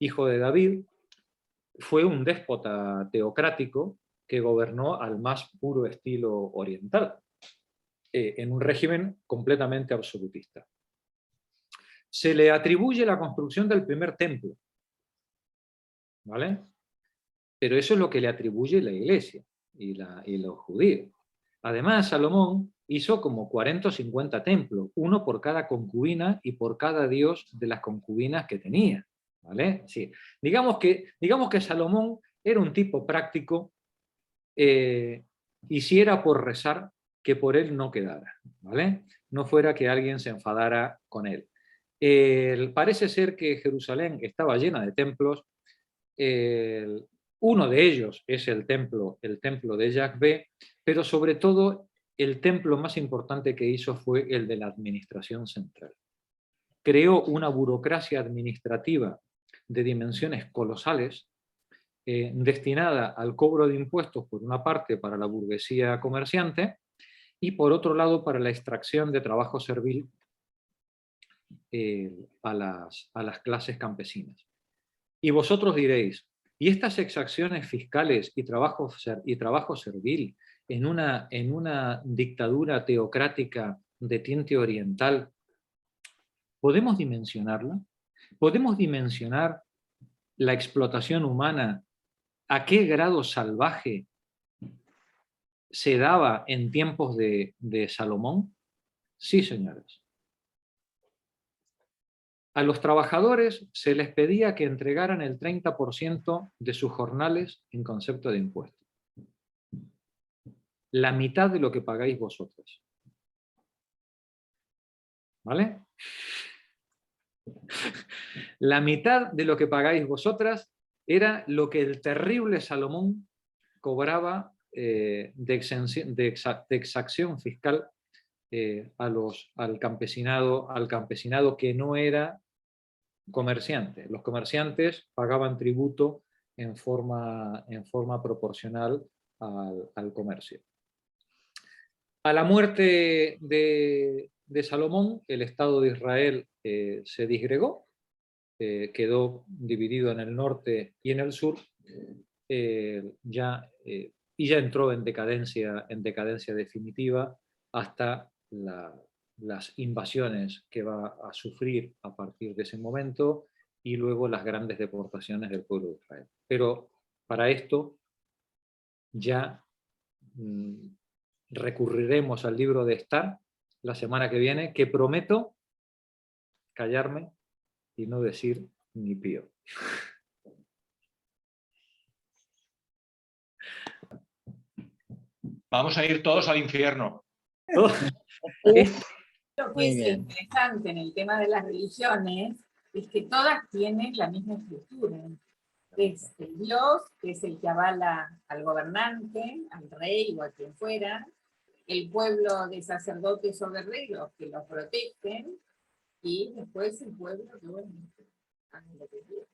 Speaker 1: hijo de David, fue un déspota teocrático que gobernó al más puro estilo oriental, en un régimen completamente absolutista. Se le atribuye la construcción del primer templo, ¿vale? Pero eso es lo que le atribuye la Iglesia y los judíos. Además, Salomón hizo como 40 o 50 templos, uno por cada concubina y por cada dios de las concubinas que tenía, ¿vale? Sí. Digamos que Salomón era un tipo práctico, y si era por rezar, que por él no quedara, ¿vale? No fuera que alguien se enfadara con él. Parece ser que Jerusalén estaba llena de templos. Uno de ellos es el templo de Yahvé, pero sobre todo el templo más importante que hizo fue el de la administración central. Creó una burocracia administrativa de dimensiones colosales, destinada al cobro de impuestos, por una parte para la burguesía comerciante y por otro lado para la extracción de trabajo servil a las clases campesinas. Y vosotros diréis, ¿y estas exacciones fiscales y trabajo servil en una dictadura teocrática de tinte oriental, podemos dimensionarla? ¿Podemos dimensionar la explotación humana, a qué grado salvaje se daba en tiempos de Salomón? Sí, señores. A los trabajadores se les pedía que entregaran el 30% de sus jornales en concepto de impuestos. La mitad de lo que pagáis vosotros. ¿Vale? La mitad de lo que pagáis vosotras era lo que el terrible Salomón cobraba de exacción fiscal al campesinado que no era comerciante. Los comerciantes pagaban tributo en forma proporcional al comercio. A la muerte de Salomón, el Estado de Israel se disgregó, quedó dividido en el norte y en el sur, y ya entró en decadencia definitiva hasta las invasiones que va a sufrir a partir de ese momento y luego las grandes deportaciones del pueblo de Israel. Pero para esto ya recurriremos al libro de Esther la semana que viene, que prometo callarme y no decir ni pío.
Speaker 10: Vamos a ir todos al infierno.
Speaker 3: Lo que es interesante en el tema de las religiones es que todas tienen la misma estructura. Es el Dios, que es el que avala al gobernante, al rey o a quien fuera, el pueblo de sacerdotes o guerreros que los protegen, y después el pueblo que, bueno, hagan lo que quieran.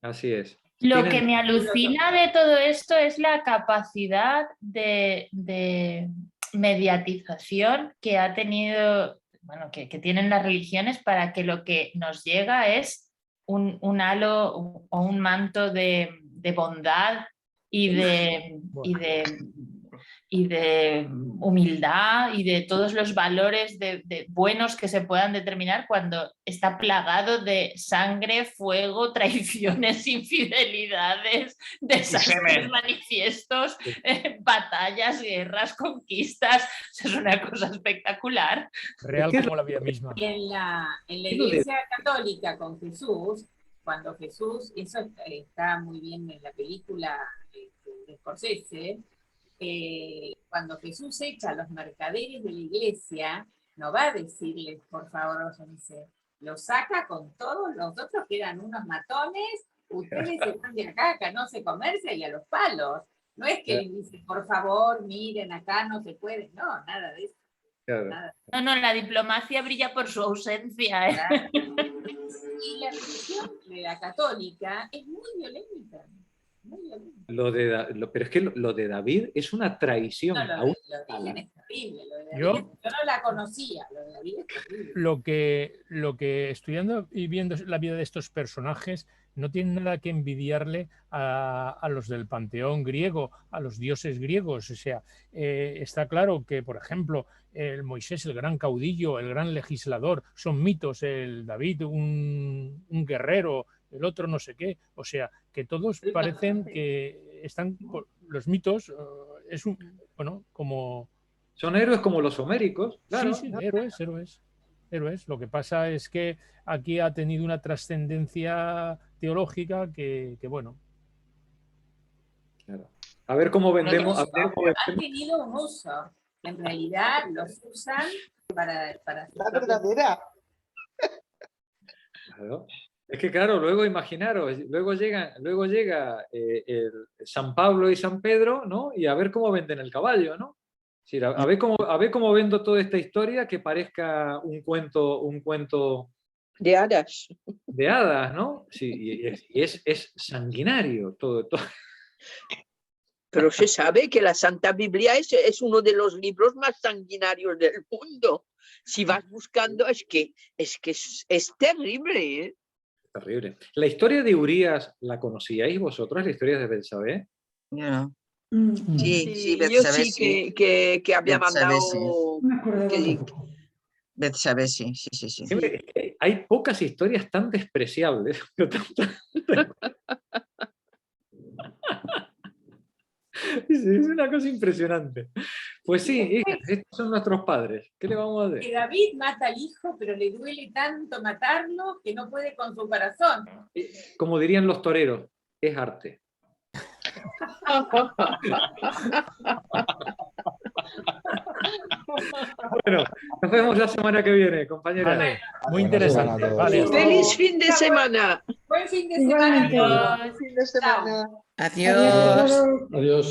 Speaker 1: Así es.
Speaker 9: Lo que me alucina de todo esto es la capacidad de mediatización que ha tenido, bueno, que tienen las religiones para que lo que nos llega es un halo o un manto de bondad y de humildad y de todos los valores de buenos que se puedan determinar cuando está plagado de sangre, fuego, traiciones, infidelidades, desastres manifiestos, batallas, guerras, conquistas. Es una cosa espectacular.
Speaker 4: Real como la vida misma.
Speaker 3: En la Iglesia Católica con Jesús, cuando Jesús, eso está muy bien en la película de Scorsese, cuando Jesús echa a los mercaderes de la iglesia, no va a decirles, por favor, los saca con todos, los otros que eran unos matones, ustedes se van de acá no se comercia y a los palos. No es que les dice, por favor, miren, acá no se puede. No, nada de eso. Nada.
Speaker 9: No, la diplomacia brilla por su ausencia.
Speaker 3: Claro. Y la religión de la católica es muy violenta.
Speaker 1: Pero es que lo de David es una traición.
Speaker 3: No, lo de David es terrible. Yo no la conocía. Lo de David es terrible.
Speaker 4: Lo que estudiando y viendo la vida de estos personajes no tiene nada que envidiarle a los del panteón griego, a los dioses griegos. O sea, está claro que, por ejemplo, el Moisés, el gran caudillo, el gran legislador, son mitos. El David, un guerrero, el otro no sé qué. O sea, que todos parecen que están... Los mitos es bueno, como...
Speaker 1: Son héroes como los homéricos. Claro.
Speaker 4: Sí, héroes. Lo que pasa es que aquí ha tenido una trascendencia teológica que bueno.
Speaker 1: Claro. A ver cómo vendemos.
Speaker 3: Han tenido un uso. En realidad los usan para
Speaker 8: la verdadera.
Speaker 1: Claro. Es que claro, luego imaginaros, luego llega el San Pablo y San Pedro, ¿no? Y a ver cómo venden el caballo, ¿no? Es decir, a ver cómo vendo toda esta historia que parezca un cuento
Speaker 5: De hadas.
Speaker 1: de hadas, ¿no? Sí, y es sanguinario todo.
Speaker 5: Pero se sabe que la Santa Biblia es uno de los libros más sanguinarios del mundo. Si vas buscando, es que es terrible, ¿eh?
Speaker 1: Terrible. ¿La historia de Urías la conocíais vosotros, la historia de Betsabé?
Speaker 7: Yo no.
Speaker 6: Mm.
Speaker 7: Sí,
Speaker 5: yo
Speaker 7: Betsabé
Speaker 5: sí
Speaker 7: sí.
Speaker 5: que había
Speaker 7: Betsabé,
Speaker 5: mandado.
Speaker 7: sí.
Speaker 6: Me acordaba
Speaker 5: que-
Speaker 6: un poco.
Speaker 7: Betsabé, sí.
Speaker 1: Es que hay pocas historias tan despreciables. Es una cosa impresionante. Pues sí, hijas, estos son nuestros padres. ¿Qué le vamos a
Speaker 3: Que
Speaker 1: hacer?
Speaker 3: David mata al hijo, pero le duele tanto matarlo que no puede con su corazón.
Speaker 1: Como dirían los toreros, es arte. Bueno, nos vemos la semana que viene, compañeras.
Speaker 4: Vale, muy
Speaker 11: Buena semana a
Speaker 4: interesante.
Speaker 11: todos.
Speaker 4: Vale, hasta luego.
Speaker 5: ¡Feliz fin de semana!
Speaker 3: Buen fin de semana.
Speaker 6: Igualmente.
Speaker 3: a todos.
Speaker 8: Fin de semana.
Speaker 7: Adiós.
Speaker 6: Adiós.
Speaker 11: Adiós.